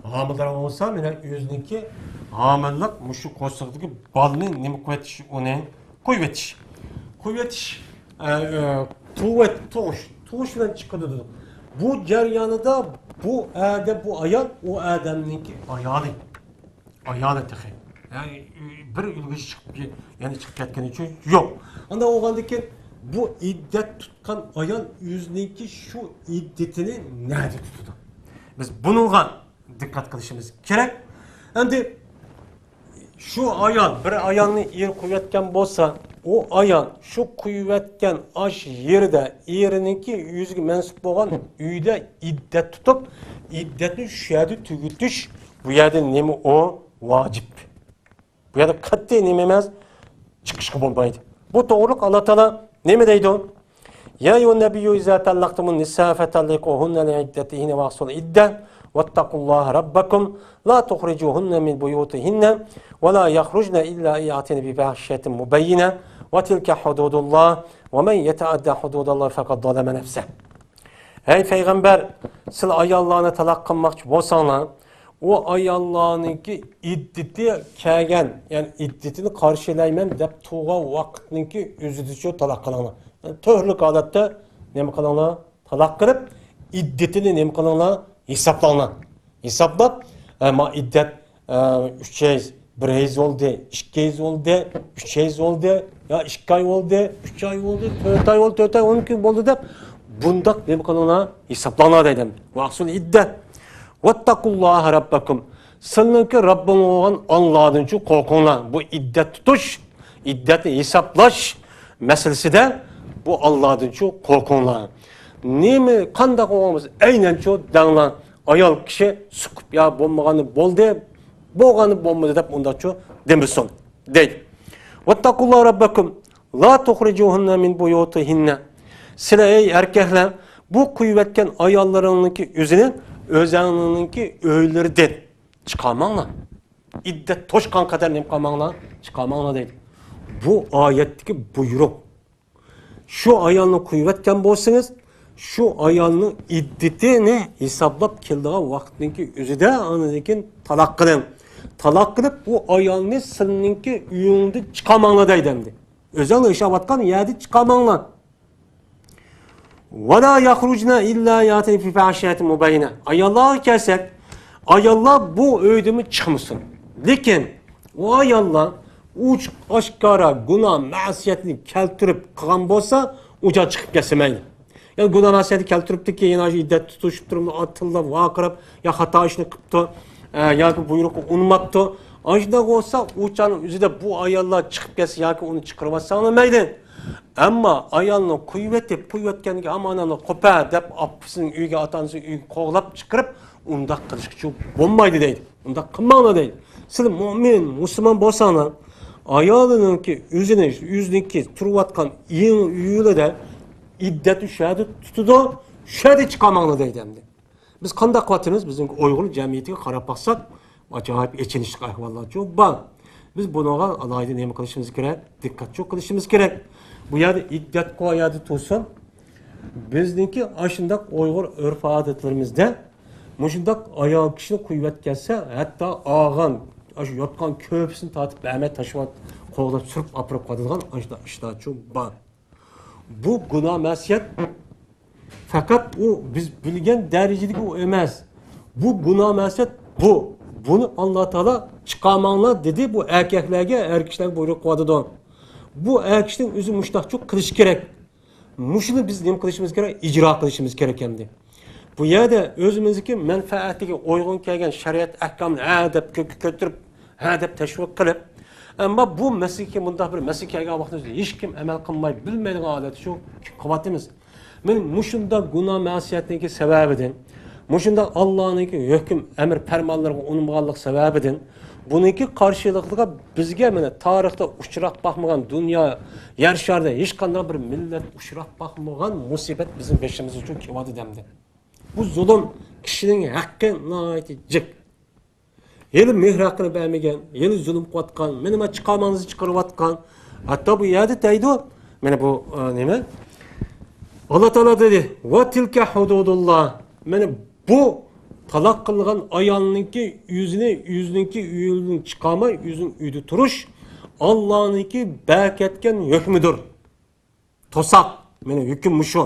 Homildor bo'lsa mene o'ziniki homillik mushu qo'shiqdagi balni nima qo'yitish uni qo'yitish. Qo'yitish tug'ish bilan chiqadi. Bu jarayonida bu ayol o odamniki ayoli. Ayoli taxi. Yani bir ilgisi çıkıp yani çıkıp ketken için yok. Anda oğandaki bu iddet tutkan ayol yüzündeki şu iddetini nerede tutudu? Biz bununla dikkat kılışımız gerek. Endi şu ayol bir ayolni yer kuvvetken bolsa, o ayol şu kuvvetken aş yerde erininki yüzüge mensup bolgan uyda iddet tutup iddetni şu yerde tugutish bu yerde nemi o vacip. Bu yerde kat'i neme emez çıkışkı bolmaydı. Bu doğruluk Allah Teala neme deydi o? Ya eyyuhen nebiyyü izâ tallaqtumun nisâ fetalliquhunne li'iddetihine vahsul idde vettakullâhe rabbakum la tuhricuhunne min buyutihinne ve la yahrucne illa i'atine bi fahşetin mubeyyine ve tilke hududullah ve men yeteadde hududallah fakat zaleme nefse. Ey peygamber, siz ayollarni talaq qilmoqchi bo'lsanglar, o ayollarniki iddeti kelgan, yani iddetini karşılayman deb tuğan vaqtniki o'zida shu talaq qilinglar. Yani turli holatda nima qilinglar? Talaq qilib, iddetini nima qilinglar? Hisoblanglar. Hisoblab, ama iddet 3 hez, 1 hez oldu, 2 hez oldu, 3 hez oldu, ya 2 ay oldu, 3 ay oldu, 4 ay oldu, 4 ay 10 gün oldu deb bundaq nima qilinglar? Hisoblanglar deydim. Vaqsul iddet. Vettakullaha rabbakum. Sizlarki Rabbim olan Allah'ın için korkunlar. Bu iddet tutuş, iddeti hesaplaş meselesi de bu Allah'ın için korkunlar. Nemi qandaq olmamız aynen şu dağlan ayol kişi sıkıp ya bolmaganı boldu, bolganı bolmadı deb unda şu demirsin. Deydi. Vettakullaha rabbakum la tuhricuhunna min buyutihinne. Sizler ey erkekler bu kuvvetken ayollarınınki yüzünü o'zingizning o'ylardan chiqamanglar. İddet toşkan kadar nem kalmanglar, chiqamanglar deydi. Bu oyatdagi buyruq. Şu ayolni qo'yayotgan bo'lsangiz, şu ayolni iddetini hisoblab keldigan vaqtninki o'zida anikin taloq qiling. Taloq qilib bu ayolni sizninki uyingda chiqamanglar deydi endi. O'zing yashayotgan yerda chiqamanglar. وَلَا يَخْرُجْنَ إِلَّا يَاتِنِ فِي فَحِشَةٍ مُبَيِّنَةٍ. Ayollar kelsak, ayollar bu öydümü çıkmışsın. Lekin o ayollar uç aşkara günah ma'siyatni keltirib qilgan bo'lsa, uca chiqib kelmaydi. Yani günah ma'siyatni keltiribdi ki, yana iddet tutuşib turib, atillab, vaqirib, ya xato ishni qilibdi, yoki buyruqni unmabdi. Ashda bo'lsa, uchaning o'zida bu ayollar chiqib kelsa yoki uni chiqarib olsanmaydi. Ammo ayolni qo'yayotganiga amonani qo'pa deb opasining uyiga, otanasining uyiga qo'g'lab chiqarib, unda qilishchi bo'lmaydi deydi. Unda qilmanglar deydi. Siz mu'min, musulmon bo'lsanglar, ayoliningki o'ziniki turayotgan uyida iddati shahada tutadi, shahada chiqamanglar deydi endi. Biz qanday qilyapmiz? Bizning Uyg'ur jamiyatiga qarab baqsak, ajoyib echinishli ahvollar ko'p bor. Biz bunaga alohida nima qilishimiz kerak? Diqqat qilishimiz kerak. Bu yerda iddat qo'yadi tursin. Bizningki ashundoq Uyg'ur urf-odatlarimizda mushundoq ayol kishini qo'yayotgansa, hatto og'an shu yotgan ko'pisini tortib ba'mat tashvat qo'lda surib opirib qo'yadigan ishlar cho'p bor. Bu gunoh masiyat faqat u biz bilgan darajadagi u emas. Bu gunoh masiyat bu. Bunu Allah Teala chiqamanglar dedi bu erkaklarga, erkaklarga buyruq qo'yadi. Bu erkakning o'zi mushtaqchoq qilish kerak. Mushuni biz nima qilishimiz kerak? Ijro qilishimiz kerak endi. Bu yerda o'zimizniki manfaatiga uyg'un kelgan shariat ahkomini deb ko'tarib, deb tashviq qilib, ammo bu masalaga bunday bir masala kelgan vaqtda hech kim amal qilmay bilmaydigan holat shu qilyapmiz. Men mushunda gunoh ma'siyatniki sababidan, mushunda Allohningki hukm, amr, farmonlariga unmaganlik sababidan buniki qarshiligiga bizga mana tarixda uchrab baxmagan dunyo yer sharida hech qanday bir millat uchrab baxmagan musibat bizning beshimiz uchun kelyapti demdi. Bu zulm kishining haqqi nihoyatda jiq. Yeni mehr haqqini bermagan, yeni zulm qilayotgan, meni nima chiqarmangizni chiqarayotgan. Hatto bu yerda deydi, mana bu nima? Alloh taolo dedi: "Va tilka hududulloh." Mana bu talaq qilgan ayolninki yüzününki uyundan chiqamay, yüzün uyda turish Allohningki berkatgan hukmidir. To'saq, mana hukm mushu.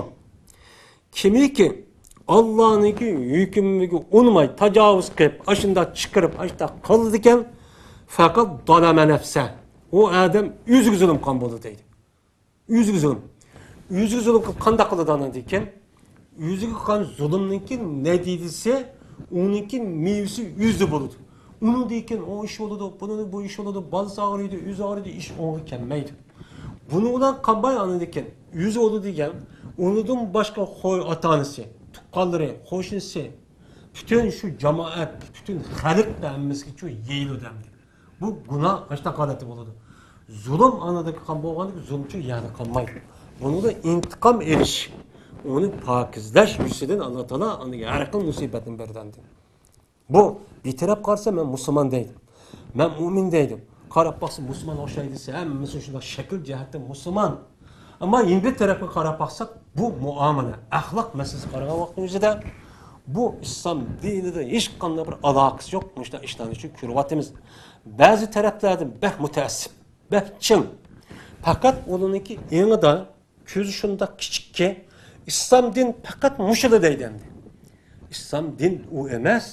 Kimiki Allohningki hukmiga unmay tajovuz qilib, ashunda chiqarib, ashunda qildi ekan, faqat dolama nafsa. O odam o'ziga zulm qilgan bo'ldi deydi. O'ziga zulm. O'ziga zulm qanday qiladi ekan? O'ziga qilgan zulmninki natijasi, uninki mevasi o'zida bo'ladi. Uningdan o ish bo'ladi, buningda bu ish bo'ladi, balsa og'riydi, o'zi og'riydi, ish o'ng'i kelmaydi. Buni bilan qanday anadi ekan? O'zi bo'ladi degan, unidan boshqa qo'y ota-onasi, tuqqanlari, qo'shnisi, butun shu jamoat, butun xalq hammasiga shu yeyiladi. Bu gunoh ashta holati bo'ladi. Zulm anada qilgan bo'lganda zulmchi yana qolmaydi. Bunida intiqom erish, uni pokizlash yuzidan Alloh taolo aniga har xil musibatni berdi. Bu bir taraf qarasa men musulmon deydi. Men mu'min deydim. Qarab baqsa musulmon o'xshaydi desa, hammasi shunday shakl jihatdan musulmon. Ammo endi tarafga qarab baqsak, bu muomala, axloq masalasi qaragan vaqtning o'zida bu islom dinida hech qanday bir aloqasi yo'q. Shunday ishlarni uchun ko'ryapmiz. Ba'zi taraflardan beh mutaassib, beh chin. Faqat ularniki yanada ko'zi shunda kichikki, islom din faqat mushida deydi endi. İslam din u emas.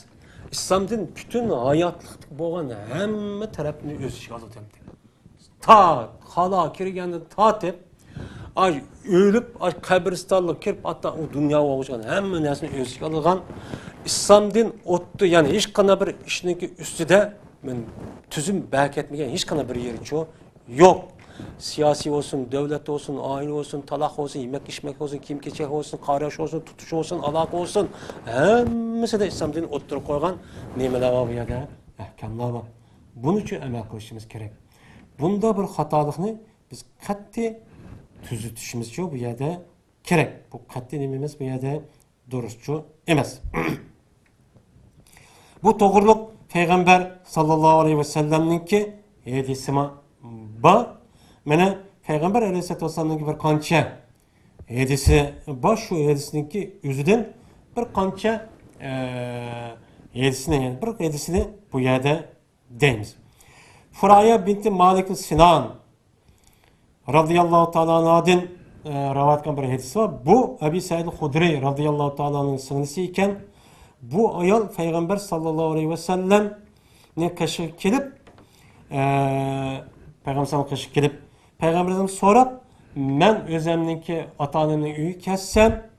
İslam din bütün hayatlık bo'lgan hamma tarafni o'z ichiga oladi. Ta xalo kirganda tatib, o'lib, qabristonga kirib, hatto u dunyo bo'lgan hamma narsani o'z ichiga olgan islom din o'tdi, ya'ni hech qanday bir ishniki ustida men tuzum berkatmagan hech qanday bir yeri yo'q. Siyasi olsun, devlet olsun, aile olsun, talak olsun, yemek içmek olsun, kim keçek olsun, qarash olsun, tutuş olsun, alaka olsun. Hemmisi de İslam dinini o'ttirib qo'ygan nimalar var bu yerda? Ahkamlar var. Bunun için amal qilishimiz kerak. Bunda bir xatolikni biz qat'iy tuzatishimiz bu yerda kerak. Bu qat'iy nima emas, bu yerda durustchu emas. Bu doğruluk Peygamber sallallahu aleyhi ve sellem'ninki hadisima ba. Mene Peygamber aleyhissalatu vesselam'ninki bir kança hadisi ba, şu hadisininki yüzüden bir kança hadisini, yani bir hadisini bu yerde deymiz. Furaya binti Malik Sinan radıyallahu ta'ala anhadan rivayet kılan bir hadis var. Bu Ebu Said Hudri radıyallahu ta'ala anh'ın sınısı iken bu ayol Peygamber sallallahu aleyhi ve sellem ne kaşı kelip Peygamber sallallahu kaşı kelip Peygamber'den sorap men özemninki ata-anamning uyi kessem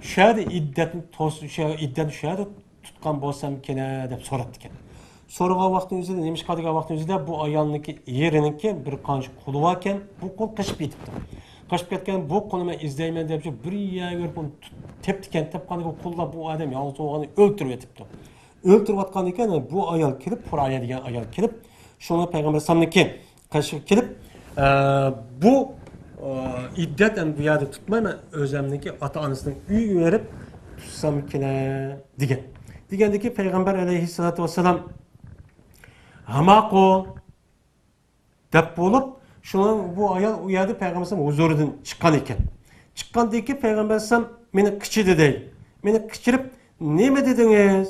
şöyle iddetni şöyle tutkan bolsam kene deb so'rabdi ekan. So'ragan vaqtning o'zida, nemish qiladigan vaqtning o'zida bu ayolniki yerininki bir qancha quli bor ekan, bu qo'l qishib ketibdi. Qishib ketgan bu qo'lni men izlayman deb bir yerga yurib tepdi ekan, tepganiga qo'llar bu odam yolg'iz o'g'ani o'ltirib yotibdi. O'ltirib atgan ekan, bu ayol kelib, Furaya degan ayol kelib, shuni payg'ambar sallallohu qishib kelib, bu iddet bu yerda tutmayman, o'zimniki ota-onasining uyiga berib tutsam kelar degan. Degandiki Peygamber aleyhissalatu vesselam hamaqo deb bo'lib, shuni bu ayol u yerda Peygamber sallam huzuridan chiqqan ekan. Chiqqandan keyin Peygamber sallam meni qichidi deydi. Meni qichirib, "Nima dedingiz?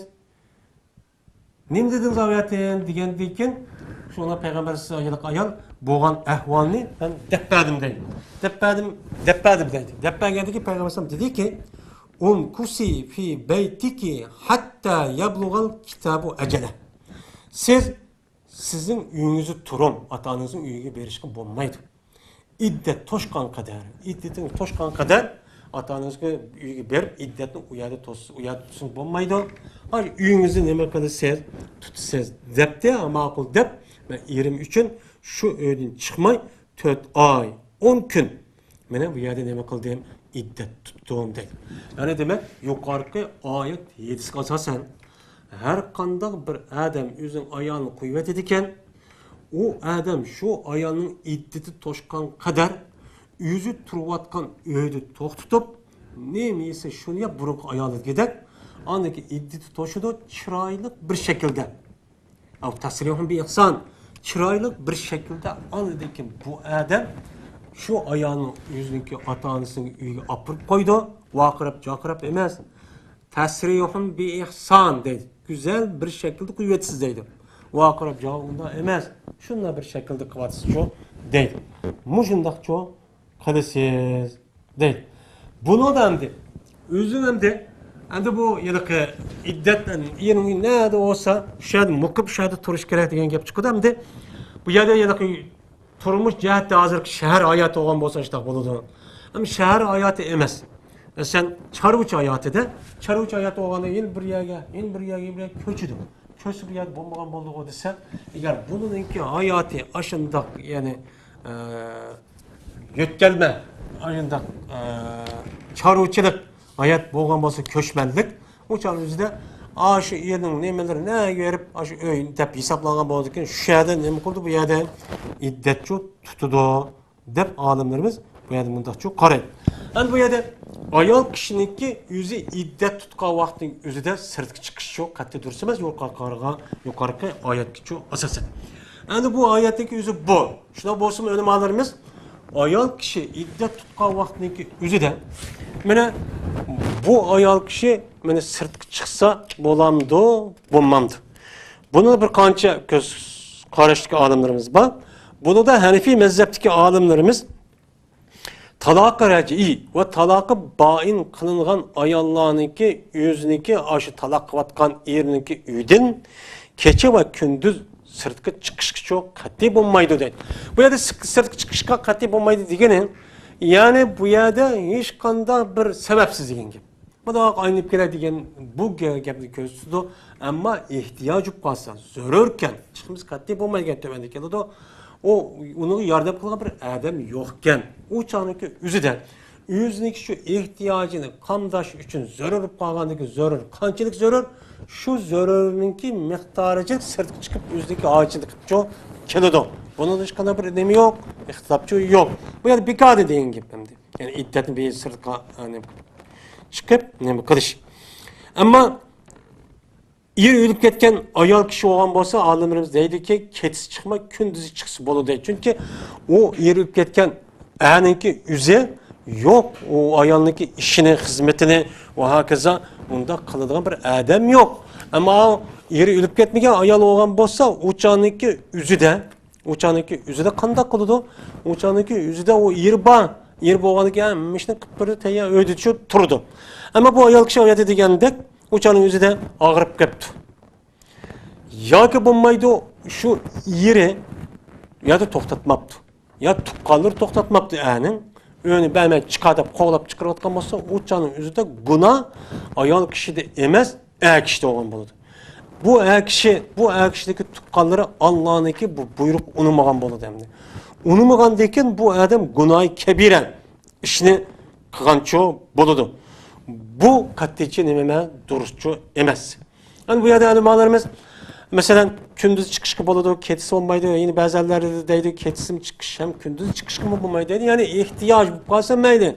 Nima dedingiz avatin?" degandan keyin shuna Peygamber sallallohu ayol bo'lgan ahvolni men deppadim deydi. Deppadim deydi. Deppagandiki Peygamber sallam dediki, "Umkusi fi beytiki hatta yablugal kitabu acele." Sizin uyingizni turun, ata-onangizning uyiga berishga bo'lmaydi. İddet toshgan qadar ata-onangizga uyiga berib, iddatni u yerda tutsin bo'lmaydi. Hali uyingizni nima qilasiz, tutasiz debdi, ma'qul deb, men erim uchun shu uydan chiqmay 4 oy, 10 kun meni bu yerda nima qildim? İddet tuttum deydi. Yani demek yukarıki ayet 7'si asasen her qandaq bir adam özün ayağını kuvvet ediken o adam şu ayağının iddeti toşkan kadar yüzü turvatkan öydü toxtutup nemiyse şunu ya buruk ayağını gider. Andaki iddeti toşudu çıraylık bir şekilde. Av tasrihun bir ihsan çıraylık bir şekilde andaki bu adam şu ayağının yüzündeki ata-anasının uyuga apırıp koydu. Vakırıp cakırıp emez. Tasrihun bir ihsan deydi. Güzel bir şekilde kuvvetsiz deydi. Vakırıp cakırıp emez. Şunla bir şekilde kuvvetsiz çoğu deydi. Muşundak çoğu kılısız deydi. Bunu da hem de, özün hem de bu yılıkı iddetten yerinin ne de olsa şöyle mukib şöyle turuş gerek diyen gep çıkıdı hem de bu yerde yılıkı turmuş cihatte hazır şehir hayatı olan bolsa işte buludu. Ama şehir hayatı emez. Sen çarvuç hayatı da, çarvuç hayatı olanda yeni bir yerge köçüdü. Köçü bir yerde bombagan bolduğu desen, eğer bununki hayatı aşındak yani yötkelme, aşındak çarvuçılık hayat bolgan bolsa köçmenlik, o çarvuçda aşı yerinin nemeleri ne görüp aşı öğün dep hesaplanan boldukken şu yerden ne kıldı bu yerden iddetçi tutudu dep alimlerimiz bu yerden bunda çok qaraydı. Yani bu yerden ayol kishininki yüzü iddet tutkan vaqtning o'zida sirtga chiqish çok qat'iy dursa emas, yuqorqi oyatga çok asosan. Yani bu oyatdagi o'zi bu. Shuna bo'lsin ulamolarimiz ayol kishi iddet tutkan vaqtninki o'zida mana bu ayol kishi mana sirtga chiqsa bo'lamdi, bo'lmamdi. Buni bir qancha ko'z qarashli olimlarimiz bor. Buni da Hanifi mazhabdagi olimlarimiz talaqı rəci və talaqı bain qılınğan ayollarınki özünki aşı talaq qıvatqan erininki üydün keçe və gündüz sırtqı çıxışqa çox qat'iy olmaydı deydi. Bu yerdə sırtqı çıxışqa qat'iy olmaydı degenin, yani bu yerdə heç qandaq bir səbəbsiz degen gep. Bu da aynıb gələ degen bu gəpni gözsüdü, amma ehtiyacı qalsa, zörürkən, çıxımız qat'iy olmaydı töbəndə gəldi. O onu yardım kılan bir adam yokken o çağındaki üzüden yüzündeki şu ihtiyacını kamdaş için zörürüp kalgandaki zörür kançılık zörür şu zörürünki miktarıcı sırtı çıkıp yüzündeki ağacılık çok kilodo. Bunun dışında bir önemi yok, ihtilapçı yok. Bu yani bir kağıdı deyin gibi yani iddetin bir sırtı hani çıkıp ne mi kılış. Ama eri o'lib ketgan ayol kishi bo'lgan bo'lsa, olimlarimiz deydiki, kechasi chiqma, kunduzi chiqsa bo'ladi deydi. Chunki u eri o'lib ketgan aninki yuzi yo'q, u ayolniki ishini, xizmatini va hokazo unda qiladigan bir odam yo'q. Ammo eri o'lib ketmagan ayol bo'lgan bo'lsa, o'chaniki yuzida qanday qiladi? O'chaniki yuzida u eri bor. Yer bo'lganiga mishni qilib turdi, tayyor o'ydi tushib turdi. Ammo bu ayol kishi oyati degandek, o'chaning yuzida og'rib ketdi. Yoki bo'lmaydi, shu yeri yoki to'xtatmabdi. Ya tuqqanlar to'xtatmabdi aning. O'ni bermay chiqar deb qo'g'lab chiqarayotgan bo'lsa, o'chaning yuzida gunoh ayol kishida emas, kishida bo'lgan bo'ladi. Bu kishidagi tuqqanlari Allohniki bu buyruq unamagan bo'ladi endi. Unamagandan bu odam gunohi kabira ishni qilgancho bo'ladi. Bu qat'iy nima durustchi emas. Ana bu yerda ulamolarimiz masalan kunduz chiqishga bo'ladi, kechasi olmaydi. Yine ba'zilar deydi kechasi chiqish ham kunduz chiqishga bo'lmaydi deydi. Ya'ni ehtiyoj bo'lib qolsa mayli.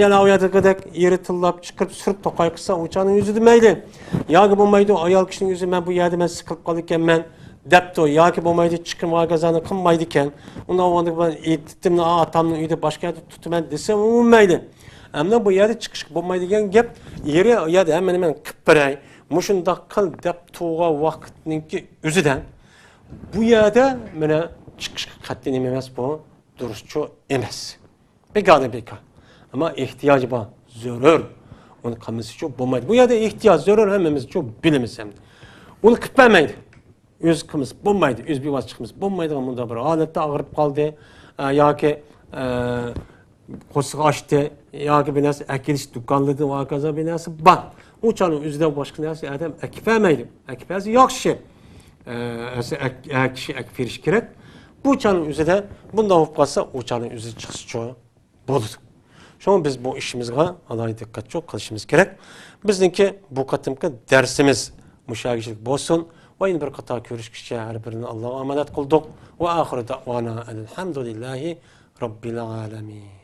Ya'ni u yerdagidek yeri tillab chiqib surib to'qay qilsa o'chaning yuzida mayli. Yoki bo'lmaydi ayol kishining yuzi men bu yerda men siqilib qolgan ekanman debdi. Yoki bo'lmaydi chiqim magazini qilmaydi ekan. Undan o'rniga ben etimni atamning uyida boshqa yerda tutaman desam bo'lmaydi. Ammo bu yerda chiqishga bo'lmaydigan gap yeri u yerda men qilib beray. Mushunda qil deb to'g'a vaqtninki o'zidan bu yerda mana chiqishga qat'iy nima emas, bu durustchi emas. Begona bekor. Ammo ehtiyoji bor, zarur. Uni qilmasi uchun bo'lmaydi. Bu yerda ehtiyoj zarur hammamiz uchun bilamiz ham. Uni qilib bermaydi. O'z qilmiz bo'lmaydi, o'z bevos chiqimiz bo'lmaydigan bunda bir holatda og'rib qoldi yoki qo'shiq ochdi yoki bir narsa akilish do'konladi va kaza bir narsa bor. O'chaning o'zida boshqa narsa adam akib bermaydi. Akib bersa yaxshi. Kishi akib berish kerak. Bu o'chaning o'zida bunday bo'lib qolsa, o'chaning o'zi chiqishi bo'ladi. Shunga biz bu ishimizga alohida diqqat qilishimiz kerak. Bizningki bu qatimki darsimiz mushagilik bo'lsin. Ve yine bir qator ko'rishgacha har birini Allohga omonat qildik. Va oxiri da'vona alhamdulillahi robbil alamin.